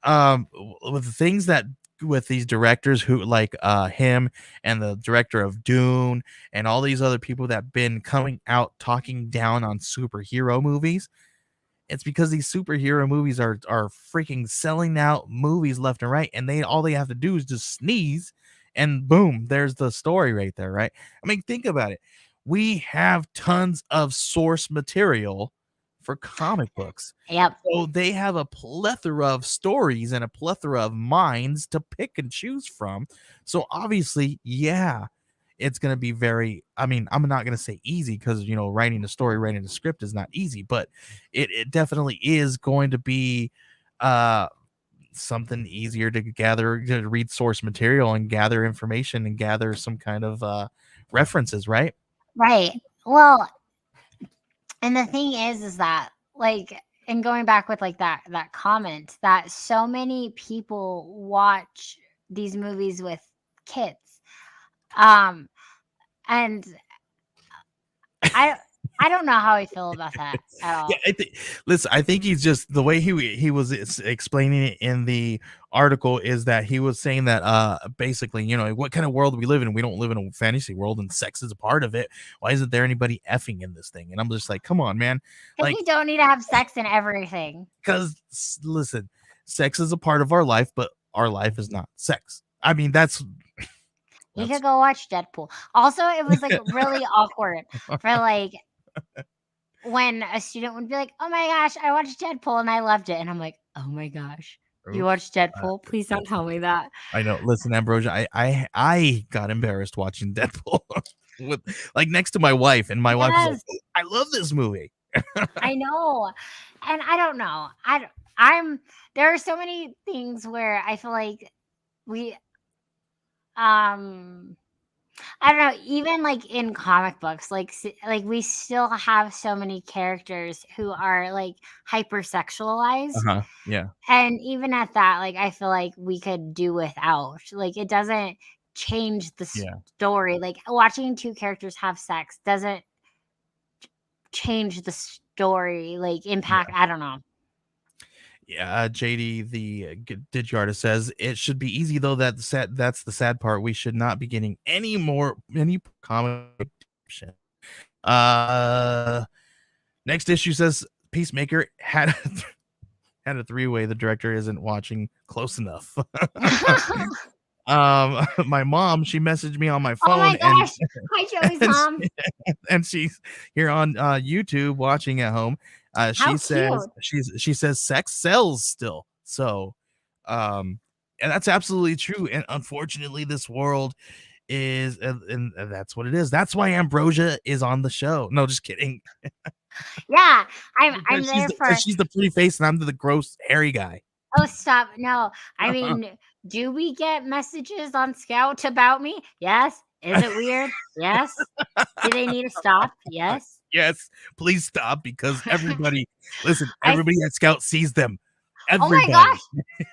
with the things that with these directors who like him and the director of Dune and all these other people that have been coming out talking down on superhero movies, it's because these superhero movies are freaking selling out movies left and right, and all they have to do is just sneeze and boom, there's the story right there, right? I mean, think about it. We have tons of source material for comic books. Yep. So they have a plethora of stories and a plethora of minds to pick and choose from. So obviously, yeah, it's going to be very, I mean, I'm not going to say easy because, you know, writing a story, writing a script is not easy, but it definitely is going to be something easier to read source material and gather information and gather some kind of references, right? Right. Well, and the thing is that like, and going back with like that comment, that so many people watch these movies with kids. Um, and I I don't know how I feel about that at Yeah, all. listen, I think he's just the way he was explaining it in the article is that he was saying that basically, what kind of world we live in? We don't live in a fantasy world, and sex is a part of it. Why isn't there anybody effing in this thing? And I'm just like, come on, man. Because Like, you don't need to have sex in everything. because listen, sex is a part of our life, but our life is not sex. I mean, that's You could go watch Deadpool. Also, it was like really awkward for like when a student would be like, "Oh my gosh, I watched Deadpool and I loved it," and I'm like, "Oh my gosh, you Oops. watched Deadpool? Please don't tell me that." I know. Listen, Ambrosia, I got embarrassed watching Deadpool with like next to my wife, and my wife was like, Yes, "I love this movie." I know, and I don't know. I'm there are so many things where I feel like we um I don't know, even like in comic books, like we still have so many characters who are like hypersexualized. Yeah. And even at that, like I feel like we could do without. Like it doesn't change the Yeah. story. Like watching two characters have sex doesn't change the story, like impact. Yeah. I don't know. Yeah. JD, the Digi artist says it should be easy though. That's the sad part. We should not be getting any comic shit. Uh, next issue says Peacemaker had had a three-way. The director isn't watching close enough. My mom, she messaged me on my Oh my phone, gosh. Hi, Joey's and mom. and she's here on YouTube watching at home. How She says cute. she says sex sells still. So, and that's absolutely true. And unfortunately, this world is, and that's what it is. That's why Ambrosia is on the show. No, just kidding. Yeah, I'm She's there for. she's the pretty face, and I'm the gross hairy guy. Oh, stop. No, I mean, do we get messages on Scout about me? Yes. Is it weird? Yes. Do they need to stop? Yes. Yes, please stop because listen, I everybody at Scout sees them. Oh my Everybody. gosh,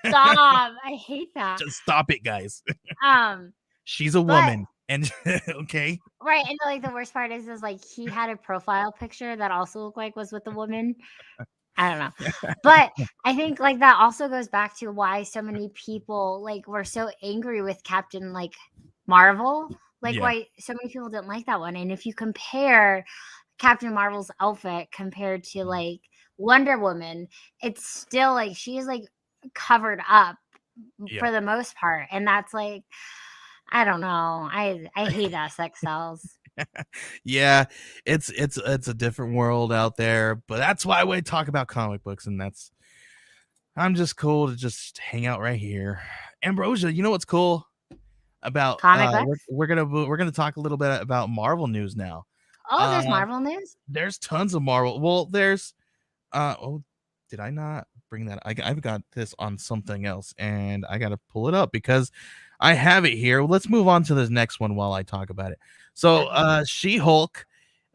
stop. I hate that. Just stop it, guys. Um, She's a but woman. And okay. right, and like the worst part is like he had a profile picture that also looked like was with a woman. I don't know. But I think like that also goes back to why so many people like were so angry with Captain like Marvel. Like Yeah. why so many people didn't like that one. And if you compare Captain Marvel's outfit compared to like Wonder Woman, it's still like she is like covered up Yeah. for the most part. And that's like I don't know. I hate that sex sells. Yeah, it's a different world out there, but that's why we talk about comic books, and I'm just cool to just hang out right here. Ambrosia, you know what's cool about Comic books? we're gonna talk a little bit about Marvel news now. Oh, Uh there's Marvel news? there's tons of Marvel. Well, there's oh, did I not bring that? I've got this on something else, and I got to pull it up because I have it here. Let's move on to the next one while I talk about it. So, Okay. She-Hulk,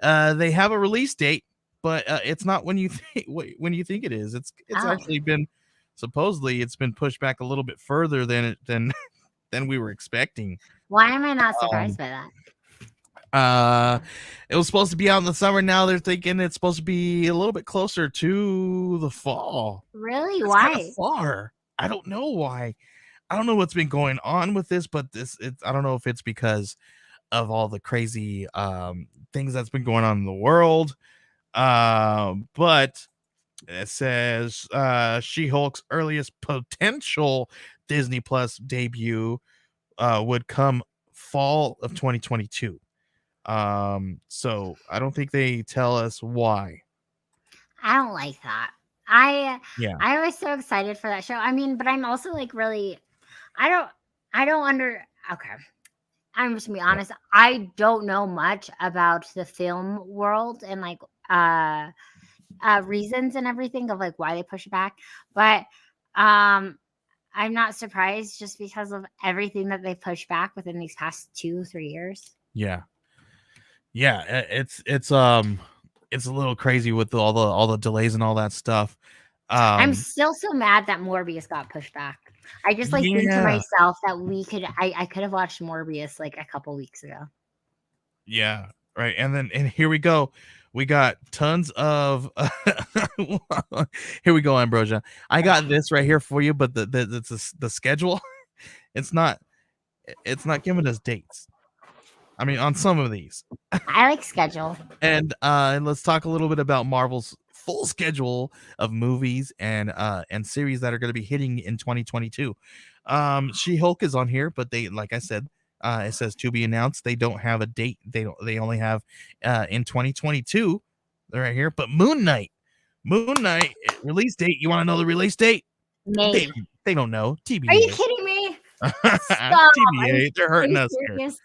they have a release date, but it's not when you think when you think it is. It's Oh. actually been supposedly it's been pushed back a little bit further than than we were expecting. Why am I not Um, surprised by that? it was supposed to be out in the summer. Now they're thinking it's supposed to be a little bit closer to the fall. Really? That's kind of Why? far. I don't know why. I don't know what's been going on with this, but I don't know if it's because of all the crazy things that's been going on in the world. But it says She-Hulk's earliest potential Disney Plus debut would come fall of 2022. So I don't think they tell us why. I don't like that. I Yeah. I was so excited for that show. I mean, but I'm also like really I don't I don't under okay. I'm just gonna be Yeah. honest. I don't know much about the film world and like reasons and everything of like why they push it back. But um I'm not surprised just because of everything that they pushed back within these past 2-3 years. Yeah. Yeah, it's a little crazy with all the delays and all that stuff. I'm Um still so mad that Morbius got pushed back. I just like think to Yeah. myself that I could have watched Morbius like a couple weeks ago. Yeah. Right. And here we go. We got tons of here we go, Ambrosia. I got this right here for you, but the schedule, it's not giving us dates. I mean, on some of these. I like schedule. And let's talk a little bit about Marvel's full schedule of movies and series that are going to be hitting in 2022. She-Hulk is on here, but they, like I said, it says to be announced. They don't have a date. They only have in 2022. They're right here. But Moon Knight release date. You want to know the release date? May. They don't know. TBA. Are you kidding me? Stop. TBA. They're hurting us serious? here.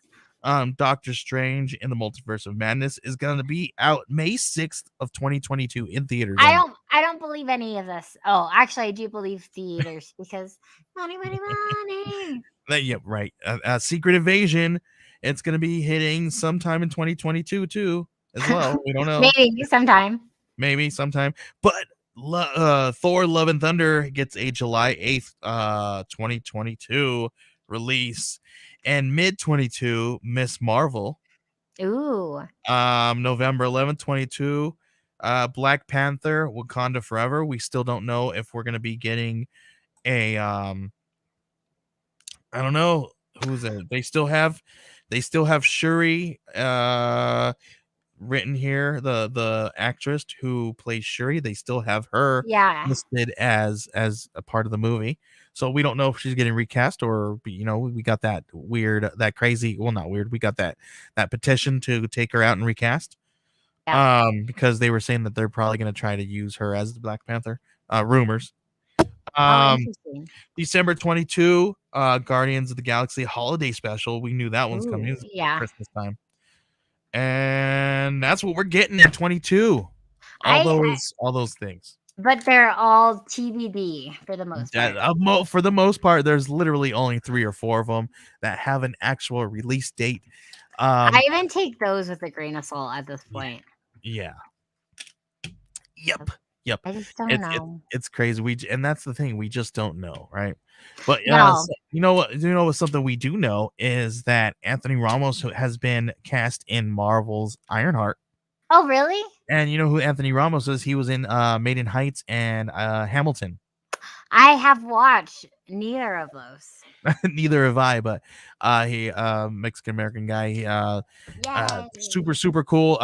Doctor Strange in the Multiverse of Madness is going to be out May 6th of 2022 in theaters. I don't believe any of this. Oh, actually, I do believe theaters because money. Yeah, right. Secret Invasion. It's going to be hitting sometime in 2022 too, as well. We don't know. Maybe sometime. But Thor: Love and Thunder gets a July 8th, 2022 release, and mid 22 Miss Marvel. Ooh. November 11th, 22. Black Panther: Wakanda Forever. We still don't know if we're going to be getting a I don't know who's it. They still have Shuri written here, the actress who plays Shuri. They still have her listed as a part of the movie. So we don't know if she's getting recast or, we got that weird, that crazy, well, not weird. We got that petition to take her out and recast. Yeah. Because they were saying that they're probably going to try to use her as the Black Panther. Rumors. December 22, Guardians of the Galaxy holiday special. We knew that one's coming. It's Christmas time. And that's what we're getting in 22. All those things. But they're all TBD for the most part. For the most part, there's literally only 3 or 4 of them that have an actual release date. I even take those with a grain of salt at this point. Yeah. Yep. I just don't know. It's crazy. And that's the thing. We just don't know, right? But you know what? Something we do know is that Anthony Ramos has been cast in Marvel's Ironheart. Oh, really? And you know who Anthony Ramos is? He was in Maiden Heights and Hamilton. I have watched neither of those. Neither have I, but he Mexican American guy. Super super cool.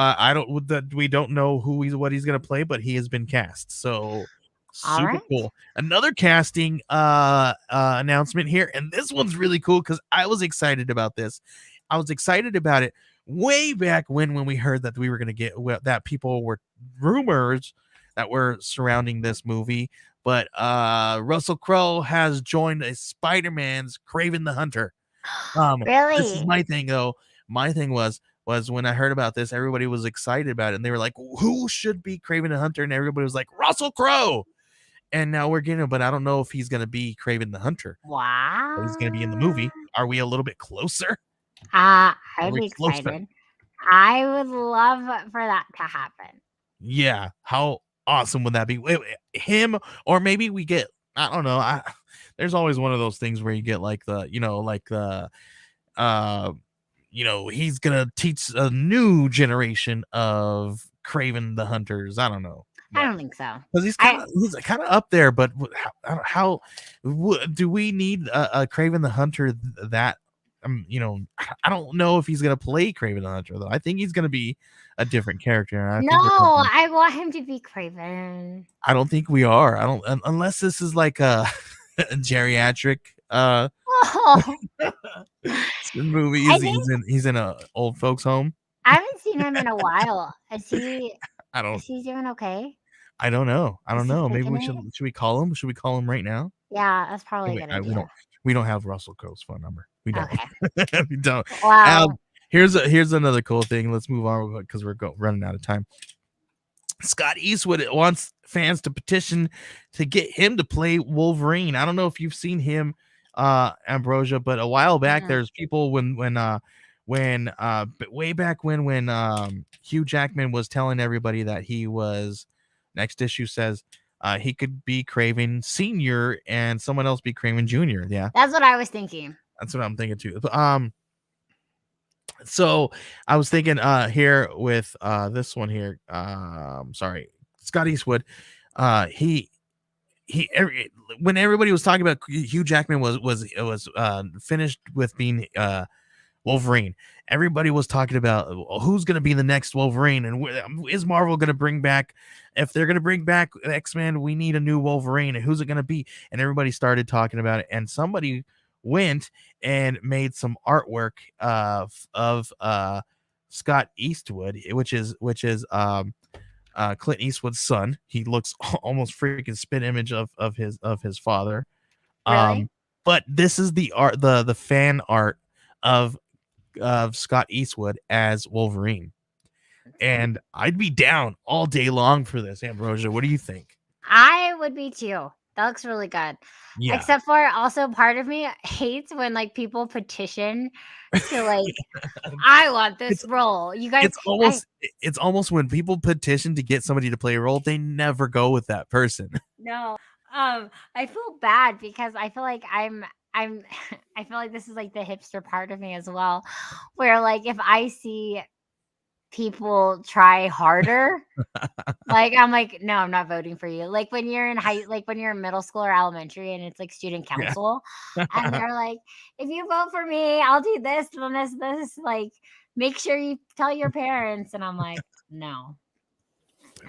We don't know what he's gonna play, but he has been cast. So super cool. Another casting announcement here, and this one's really cool because I was excited about this. I was excited about it way back when we heard that we were gonna get that people were rumors that were surrounding this movie. But Russell Crowe has joined a Spider-Man's Kraven the Hunter. Really? This is my thing, though. My thing was when I heard about this, everybody was excited about it, and they were like, "Who should be Kraven the Hunter?" And everybody was like, "Russell Crowe." And now we're getting, but I don't know if he's gonna be Kraven the Hunter. Wow. Or he's gonna be in the movie. Are we a little bit closer? I'd be excited. I would love for that to happen. Yeah. How awesome would that be? Him, or maybe we get, I don't know. There's always one of those things where you get like he's gonna teach a new generation of Kraven the Hunters. I don't know. I don't think so. Because he's kind of up there, but how do we need a Kraven the Hunter that I don't know if he's gonna play Kraven the Hunter though. I think he's gonna be a different character. I want him to be Kraven. I don't think we are. I don't, unless this is like a geriatric movie. He's in a old folks home. I haven't seen him in a while. Is he doing okay? I don't know. Maybe should we call him? Should we call him right now? Yeah, that's probably a good idea. We don't have Russell Crowe's phone number. We don't. Okay. We don't. Wow. Here's another cool thing. Let's move on because we're running out of time. Scott Eastwood wants fans to petition to get him to play Wolverine. I don't know if you've seen him, Ambrosia, but a while back there's people when way back when Hugh Jackman was telling everybody that he was, next issue says he could be Craven Senior and someone else be Craven Junior. Yeah, That's what I was thinking. that's what I'm thinking too. So I was thinking here with this one here. Sorry, Scott Eastwood. He when everybody was talking about Hugh Jackman was finished with being Wolverine. Everybody was talking about who's going to be the next Wolverine, and is Marvel going to bring back? If they're going to bring back X-Men, we need a new Wolverine, and who's it going to be? And everybody started talking about it, and somebody went and made some artwork of Scott Eastwood, which is Clint Eastwood's son. He looks almost freaking spit image of his father. Really? But this is the art, the fan art of Scott Eastwood as Wolverine, and I'd be down all day long for this. Ambrosia, what do you think? I would be too. That looks really good. Yeah, Except for also part of me hates when like people petition to like I want this it's role. You guys it's almost when people petition to get somebody to play a role, they never go with that person. no. I feel bad because I feel like I'm I feel like this is like the hipster part of me as well. Where like if I see people try harder, like I'm like, no, I'm not voting for you. Like when you're in when you're in middle school or elementary and it's like student Yeah. council and they're like, if you vote for me, I'll do this and this, like make sure you tell your parents. And I'm like, no.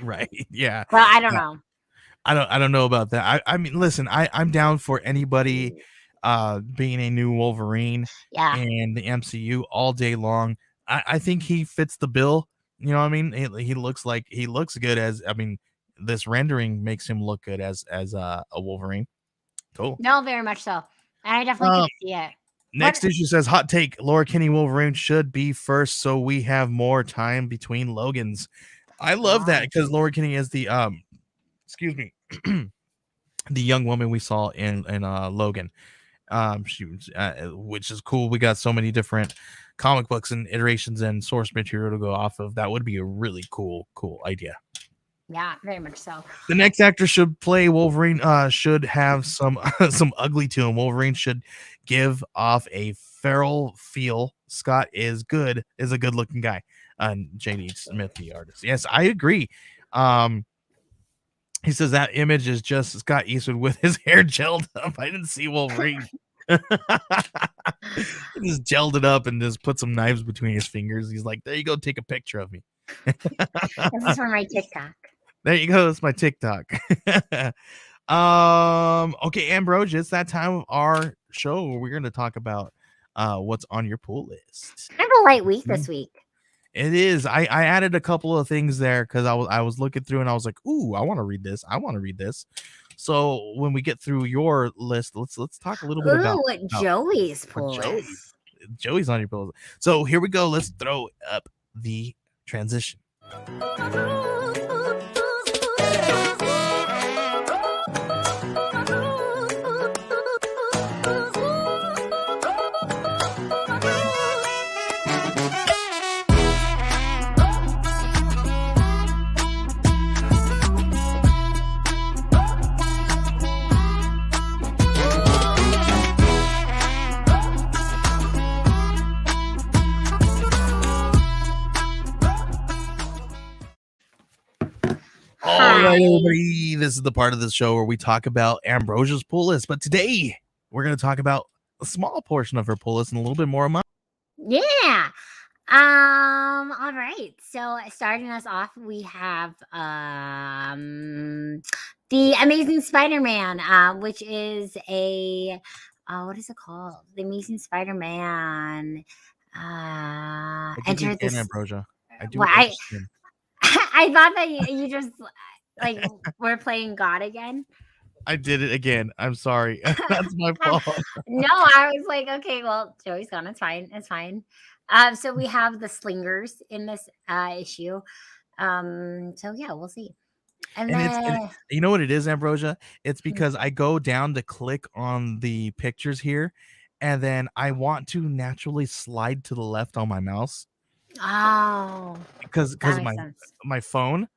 Right. Yeah. Well, I don't know. I don't know about that. I mean, listen, I'm down for anybody being a new Wolverine Yeah. in the MCU all day long. I think he fits the bill. You know what I mean? He looks good as, I mean, this rendering makes him look good as a Wolverine. Cool. No, very much so. And I definitely could see it. Next issue says hot take: Laura Kinney Wolverine should be first, so we have more time between Logans. I love that because Laura Kinney is the excuse me, the young woman we saw in Logan. She was, which is cool. We got so many different comic books and iterations and source material to go off of. That would be a really cool idea. Yeah, very much so. The next actor should play Wolverine should have some some ugly to him. Wolverine should give off a feral feel. Scott is a good looking guy. JD Smith, the artist. Yes, I agree. He says that image is just Scott Eastwood with his hair gelled up. I didn't see Wolverine. He just gelled it up and just put some knives between his fingers. He's like, there you go, take a picture of me. This is for my TikTok. There you go. That's my TikTok. Okay, Ambrosia, it's that time of our show where we're going to talk about what's on your pull list. I have a light week this week. It is. I added a couple of things there because I was looking through and I was like, ooh, I want to read this. I want to read this. So when we get through your list, let's talk a little bit about what Joey's pull list. Joey's on your pull list. So here we go. Let's throw up the transition. All right, everybody. This is the part of the show where we talk about Ambrosia's pull list. But today we're going to talk about a small portion of her pull list and a little bit more of mine. Yeah. All right. So starting us off, we have the Amazing Spider-Man, which is a what is it called? The Amazing Spider-Man. Enter this. Ambrosia. I do. Well, I thought that you just like we're playing God again. I did it again. I'm sorry. That's my fault. No, I was like, okay, well, Joey's gone. It's fine. It's fine. So we have the Slingers in this issue. So yeah, we'll see. And then, it's you know what it is, Ambrosia? It's because I go down to click on the pictures here, and then I want to naturally slide to the left on my mouse. Oh, because of my phone,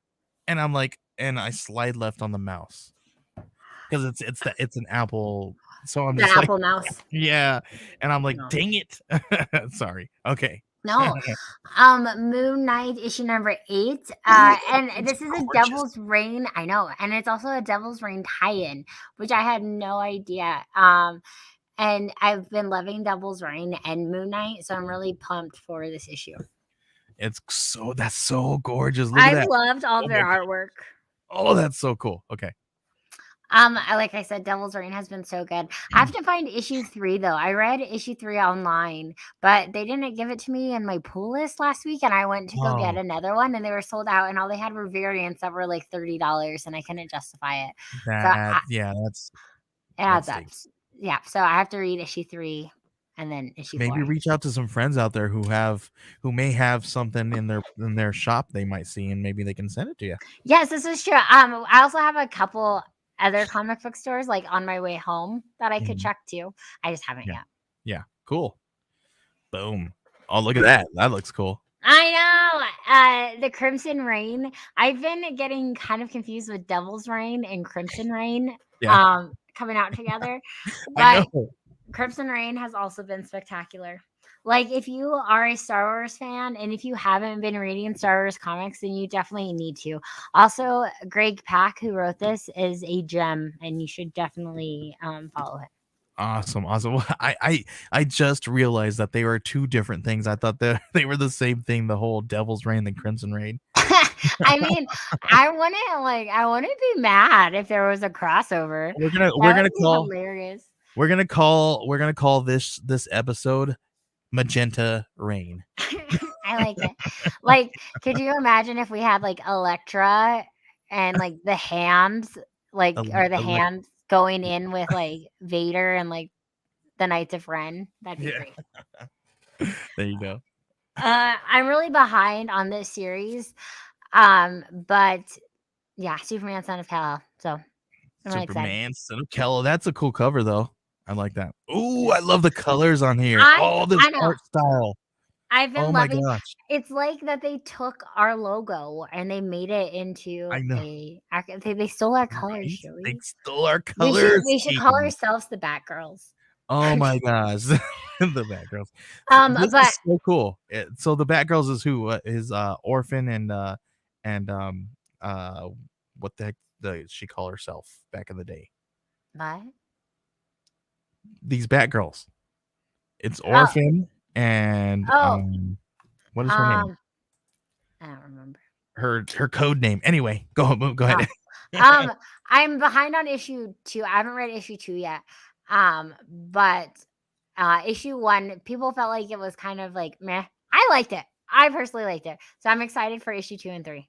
and I'm like, and I slide left on the mouse because it's an Apple. So I'm The just like, Apple mouse. yeah, and I'm like, No. dang it. Sorry. Okay. No. Moon Knight issue number 8. And It's this is a gorgeous. Devil's Reign. I know. And it's also a Devil's Reign tie-in, which I had no idea. And I've been loving Devil's Reign and Moon Knight, so I'm really pumped for this issue. That's so gorgeous. Look at I that. loved all Oh their my God. artwork. Oh, that's so cool. Okay. Like I said, Devil's Reign has been so good. I have to find issue 3 though. I read issue 3 online, but they didn't give it to me in my pull list last week, and I went to go get Oh, another one, and they were sold out, and all they had were variants that were like $30, and I couldn't justify it. So yeah, it adds that up. stinks. Yeah, so I have to read issue 3 and then issue Maybe 4. reach out to some friends out there who may have something in their shop they might see, and maybe they can send it to you. Yes, this is true. I also have a couple other comic book stores like on my way home that I could Mhm. check too. I just haven't Yeah. yet. Yeah. Cool. Boom. Oh, look at that. That looks cool. I know. The Crimson Rain. I've been getting kind of confused with Devil's Rain and Crimson Rain Yeah. coming out together. I But know. Crimson Rain has also been spectacular. Like, if you are a Star Wars fan and if you haven't been reading Star Wars comics, then you definitely need to. Also, Greg Pak, who wrote this, is a gem, and you should definitely follow him. Awesome. I just realized that they were two different things. I thought that they were the same thing, the whole Devil's Rain and Crimson Rain. I mean, I wouldn't be mad if there was a crossover. We're That gonna would be call hilarious. we're gonna call this episode Magenta Rain. I like it. Like, could you imagine if we had like Elektra and like the hands, like, or the Elect- hands going in with like Vader and like the Knights of Ren? That'd be Yeah. great. There you go. I'm really behind on this series. But yeah, Superman Son of Kal. So I'm really excited. Superman, Son of Kal. That's a cool cover though. I like that. Ooh, I love the colors on here. I This know. art style. I've been Oh my loving. gosh. It's like that they took our logo and they made it into I know. they stole our colors, Right? Joey. They stole our colors. We should call Keaton. ourselves the Batgirls. Oh my gosh. The Batgirls. This But is so cool. So the Batgirls is who? Is Orphan and what the heck does she call herself back in the day? what? These Batgirls. It's Orphan and what is her name? I don't remember. Her code name. Anyway, go ahead. I'm behind on issue 2. I haven't read issue 2 yet. But issue 1, people felt like it was kind of like meh. I liked it. I personally liked it. So I'm excited for issue 2 and 3.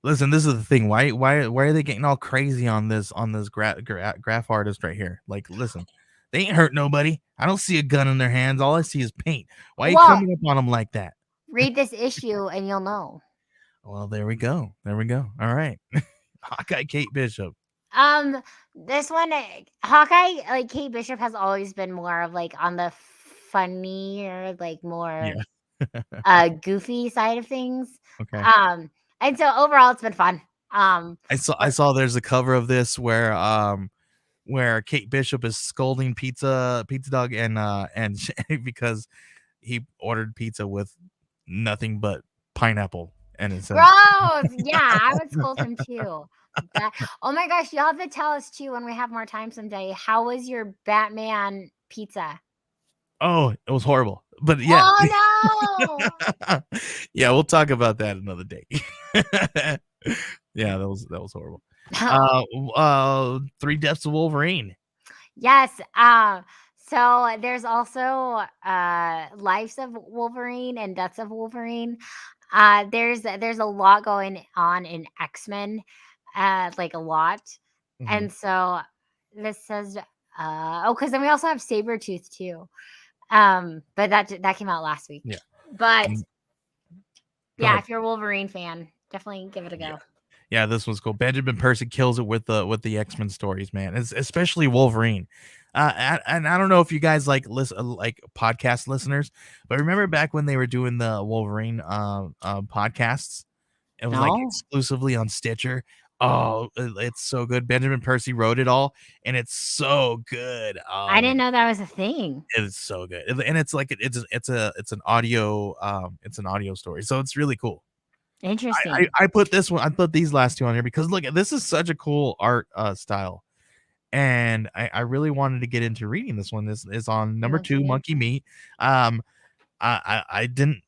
Listen, this is the thing. Why are they getting all crazy on this graph artist right here? Like, listen, they ain't hurt nobody. I don't see a gun in their hands. All I see is paint. Why are you coming up on them like that? Read this issue and you'll know. Well, there we go. All right. Hawkeye, Kate Bishop. This one, Hawkeye, like Kate Bishop has always been more of like on the funny or like more goofy side of things. Okay. And so overall it's been fun. I saw there's a cover of this where Kate Bishop is scolding Pizza Dog and because he ordered pizza with nothing but pineapple and it says gross. Yeah, I would scold him too. Oh my gosh, you'll have to tell us too when we have more time someday. How was your Batman pizza? Oh, it was horrible. But yeah. Oh no. Yeah, we'll talk about that another day. Yeah, that was horrible. 3 Deaths of Wolverine. Yes. So there's also Lives of Wolverine and Deaths of Wolverine. There's a lot going on in X-Men, like a lot. Mhm. And so this says because then we also have Sabretooth too. But that came out last week. Yeah. But Go ahead. if you're a Wolverine fan, definitely give it a go. Yeah, this one's cool. Benjamin Percy kills it with the X-Men stories, man. Especially Wolverine. And I don't know if you guys like podcast listeners, but remember back when they were doing the Wolverine podcasts? It was like exclusively on Stitcher. Oh, it's so good. Benjamin Percy wrote it all, and it's so good. I didn't know that was a thing. It's so good, and it's like it's an audio story, so it's really cool. Interesting. I put this one. I put these last two on here because look, this is such a cool art style, and I really wanted to get into reading this one. This is on number 2, Monkey Meat. I didn't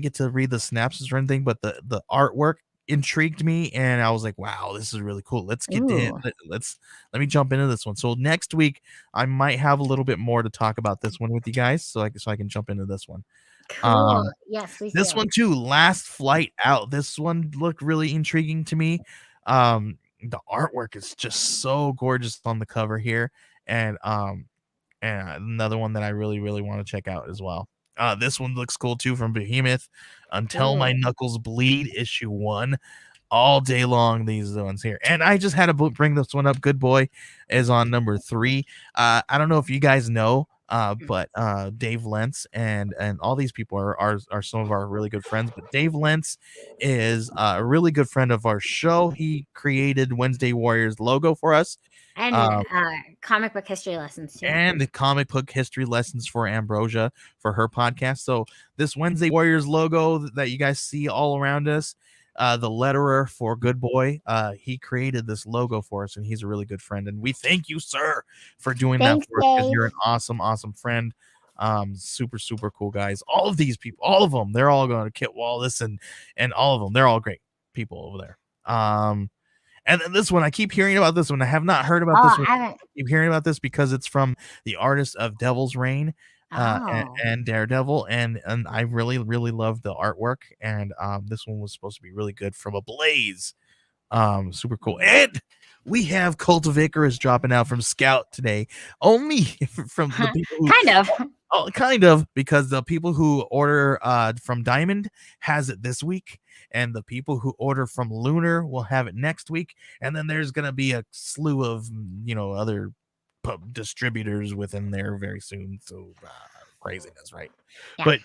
get to read the synopsis or anything, but the artwork intrigued me, and I was like, wow, this is really cool. Let's get in. Let me jump into this one. So next week I might have a little bit more to talk about this one with you guys, so I can jump into this one. Cool. Yes, please this do. one too, Last Flight Out. This one looked really intriguing to me. The artwork is just so gorgeous on the cover here, and another one that I really want to check out as well. This one looks cool too, from Behemoth. Until My Knuckles Bleed, issue 1. All day long, these are the ones here. And I just had to bring this one up. Good Boy is on number 3. I don't know if you guys know, but Dave Lentz and all these people are some of our really good friends. But Dave Lentz is a really good friend of our show. He created Wednesday Warriors logo for us. And comic book history lessons too. And the comic book history lessons for Ambrosia for her podcast. So this Wednesday Warriors logo that you guys see all around us, the letterer for Good Boy, he created this logo for us, and he's a really good friend. And we thank you, sir, for doing that for us, because you're an awesome friend. Super cool guys. All of these people, all of them, they're all going to Kit Wallace and all of them. They're all great people over there. And then this one, I keep hearing about this one. I have not heard about this one. I keep hearing about this because it's from the artist of Devil's Reign and Daredevil. And I really love the artwork. And this one was supposed to be really good, from Ablaze. Super cool. And we have Cult of Icarus dropping out from Scout today. Only from the people who, kind of, because the people who order from Diamond has it this week, and the people who order from Lunar will have it next week, and then there's gonna be a slew of other distributors within there very soon. So craziness, right? Yeah. But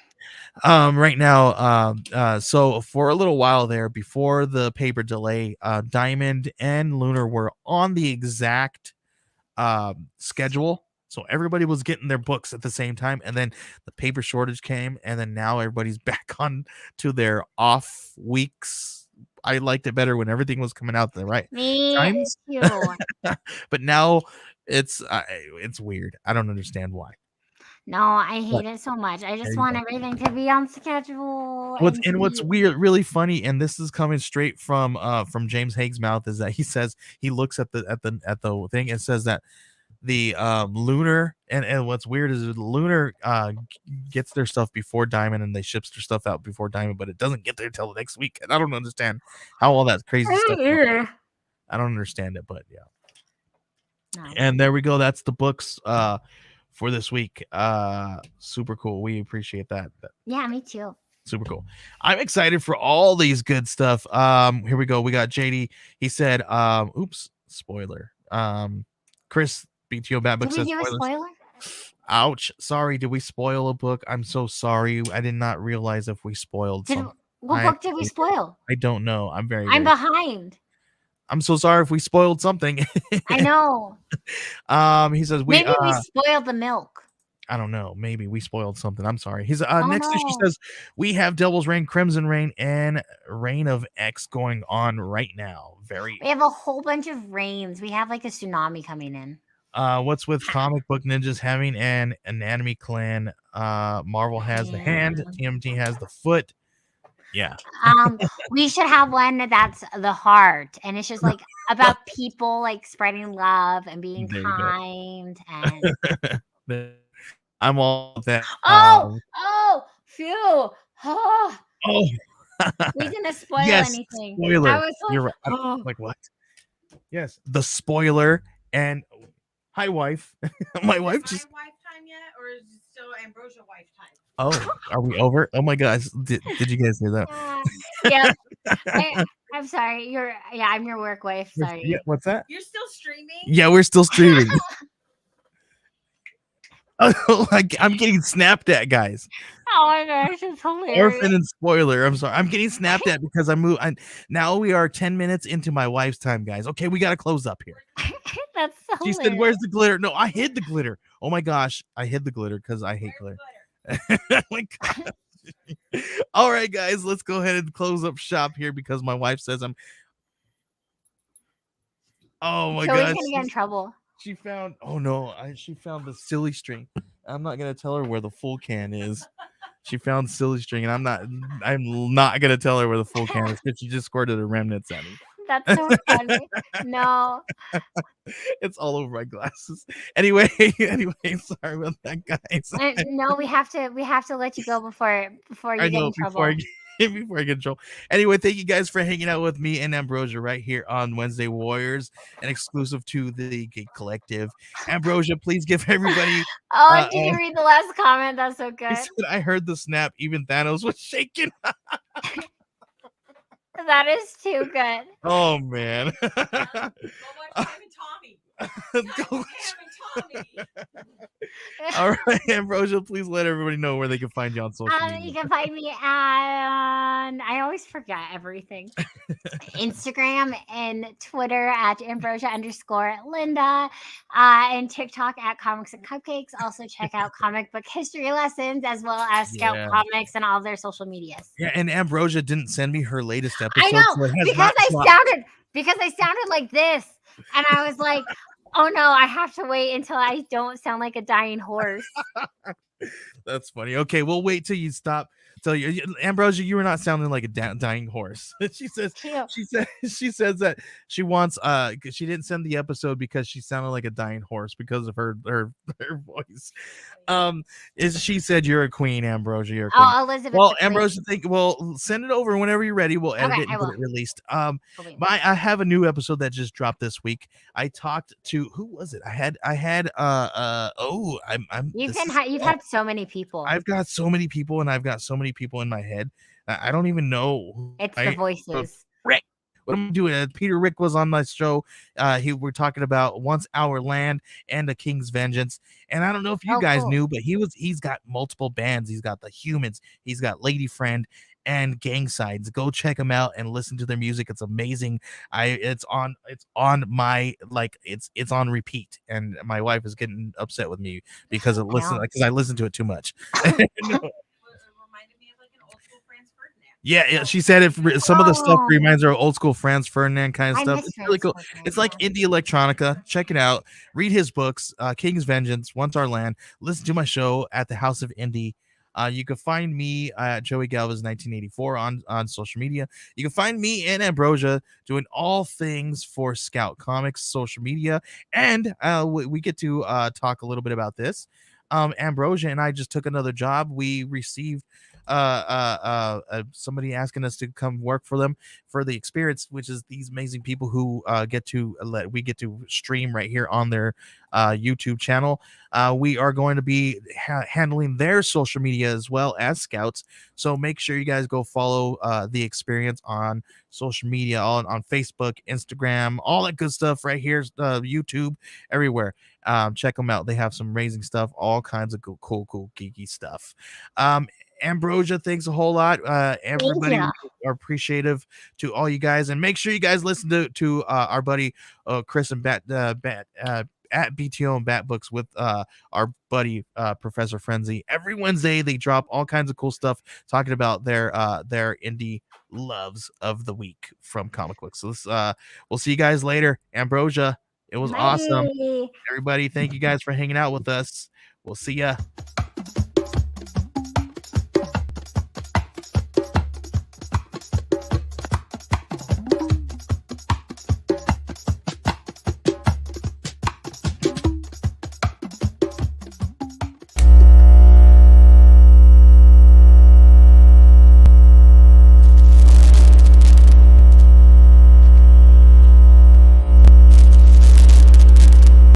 right now, so for a little while there, before the paper delay, Diamond and Lunar were on the exact schedule. So everybody was getting their books at the same time, and then the paper shortage came, and then now everybody's back on to their off weeks. I liked it better when everything was coming out the right times. But now it's weird. I don't understand why. No, I hate it so much. I just want everything to be on schedule. What's weird, really funny, and this is coming straight from James Haig's mouth, is that he says he looks at the thing and says that the Lunar and what's weird is Lunar gets their stuff before Diamond, and they ships their stuff out before Diamond, but it doesn't get there till the next week. And I don't understand how all that crazy stuff works. I don't understand it, but yeah. No. And there we go. That's the books for this week. Super cool. We appreciate that. Yeah, me too. Super cool. I'm excited for all these good stuff. Here we go. We got JD. He said, oops, spoiler. Chris BTO Batbook says, spoiler? Ouch. Sorry, did we spoil a book? I'm so sorry. I did not realize if we spoiled something. What book did we spoil? I don't know. I'm behind. I'm so sorry if we spoiled something. I know. He says maybe we spoiled the milk. I don't know. Maybe we spoiled something. I'm sorry. He's next issue says we have Devil's Reign, Crimson Reign, and Reign of X going on right now. We have a whole bunch of reigns. We have like a tsunami coming in. What's with comic book ninjas having an anatomy clan? Marvel has the hand, TMT has the foot. Yeah. We should have one that's the heart, and it's just like about people like spreading love and being kind. And I'm all that. Phew. We didn't spoil anything. Spoiler. I was like, you're right. Like what? Yes, the spoiler. And hi, wife. My wife just. Wife time yet, or is it still Ambrosia wife time? Oh, are we over? Oh my gosh! Did you guys hear that? Yeah. I'm sorry. I'm your work wife. Sorry. Yeah, what's that? You're still streaming? Yeah, we're still streaming. I'm getting snapped at, guys. Oh my gosh, it's hilarious. Orphan and spoiler. I'm sorry. I'm getting snapped at because now we are 10 minutes into my wife's time, guys. Okay, we got to close up here. That's so She said, hilarious. "Where's the glitter?" No, I hid the glitter. Oh my gosh, I hid the glitter because I hate glitter. Oh my gosh. All right, guys, let's go ahead and close up shop here because my wife says I'm. Oh my Joey's gosh. gonna get in trouble. She found. Oh no, she found the silly string. I'm not gonna tell her where the full can is. She found silly string, and I'm not gonna tell her where the full can is because she just squirted the remnants at me. That's so funny. No. It's all over my glasses. Anyway, sorry about that, guys. No, we have to let you go before you I get know in trouble. before I get in trouble. Anyway, thank you guys for hanging out with me and Ambrosia right here on Wednesday Warriors, and exclusive to the Geek Collective. Ambrosia, please give everybody. Oh, did you read the last comment? That's so He good. said, I heard the snap. Even Thanos was shaking. That is too good. Oh man. Go watch Cam and Tommy. Go Cam and Tommy. All right, Ambrosia, please let everybody know where they can find you on social media. You can find me on, I always forget everything. Instagram and Twitter at Ambrosia_Linda, and TikTok at Comics and Cupcakes. Also check out comic book history lessons as well as Scout Yeah. Comics and all their social medias. Yeah, and Ambrosia didn't send me her latest episode. I know, so it has because not I dropped. sounded like this, and I was like, oh no, I have to wait until I don't sound like a dying horse. That's funny. Okay, we'll wait till you stop. Ambrosia, you were not sounding like a dying horse. She says that she wants she didn't send the episode because she sounded like a dying horse because of her voice. She said you're a queen, Ambrosia. You're a queen. Oh, Elizabeth. Well, Ambrosia, send it over whenever you're ready. We'll edit Okay, it I and get will. it released. I have a new episode that just dropped this week. I talked to who was it? I'm You've had so many people. I've got so many people, and I've got so many people in my head. I don't even know. It's the voices. Rick. What am I doing? Peter Rick was on my show. We're talking about Once Our Land and A King's Vengeance. And I don't know if you guys knew, but he's got multiple bands. He's got The Humans. He's got Lady Friend and Gang Signs. Go check them out and listen to their music. It's amazing. It's on repeat, and my wife is getting upset with me because I listen to it too much. Yeah, she said some of the stuff reminds her of old school Franz Ferdinand kind of stuff. It's really cool. It's like indie electronica. Check it out. Read his books, King's Vengeance, Once Our Land. Listen to my show at the House of Indie. You can find me at Joey Galvez 1984 on social media. You can find me and Ambrosia doing all things for Scout Comics social media, and we get to talk a little bit about this. Ambrosia and I just took another job. We received somebody asking us to come work for them for the experience, which is these amazing people who get to stream right here on their YouTube channel. We are going to be handling their social media as well as Scouts, so make sure you guys go follow the experience on social media, on Facebook, Instagram, all that good stuff right here, YouTube, everywhere. Check them out. They have some amazing stuff, all kinds of cool geeky stuff. Ambrosia, thanks a whole lot. Everybody, are appreciative to all you guys, and make sure you guys listen to our buddy Chris and Bat at BTO and Bat Books with our buddy Professor Frenzy. Every Wednesday they drop all kinds of cool stuff talking about their indie loves of the week from comic books. So we'll see you guys later. Ambrosia, it was awesome. Everybody, thank you guys for hanging out with us. We'll see ya.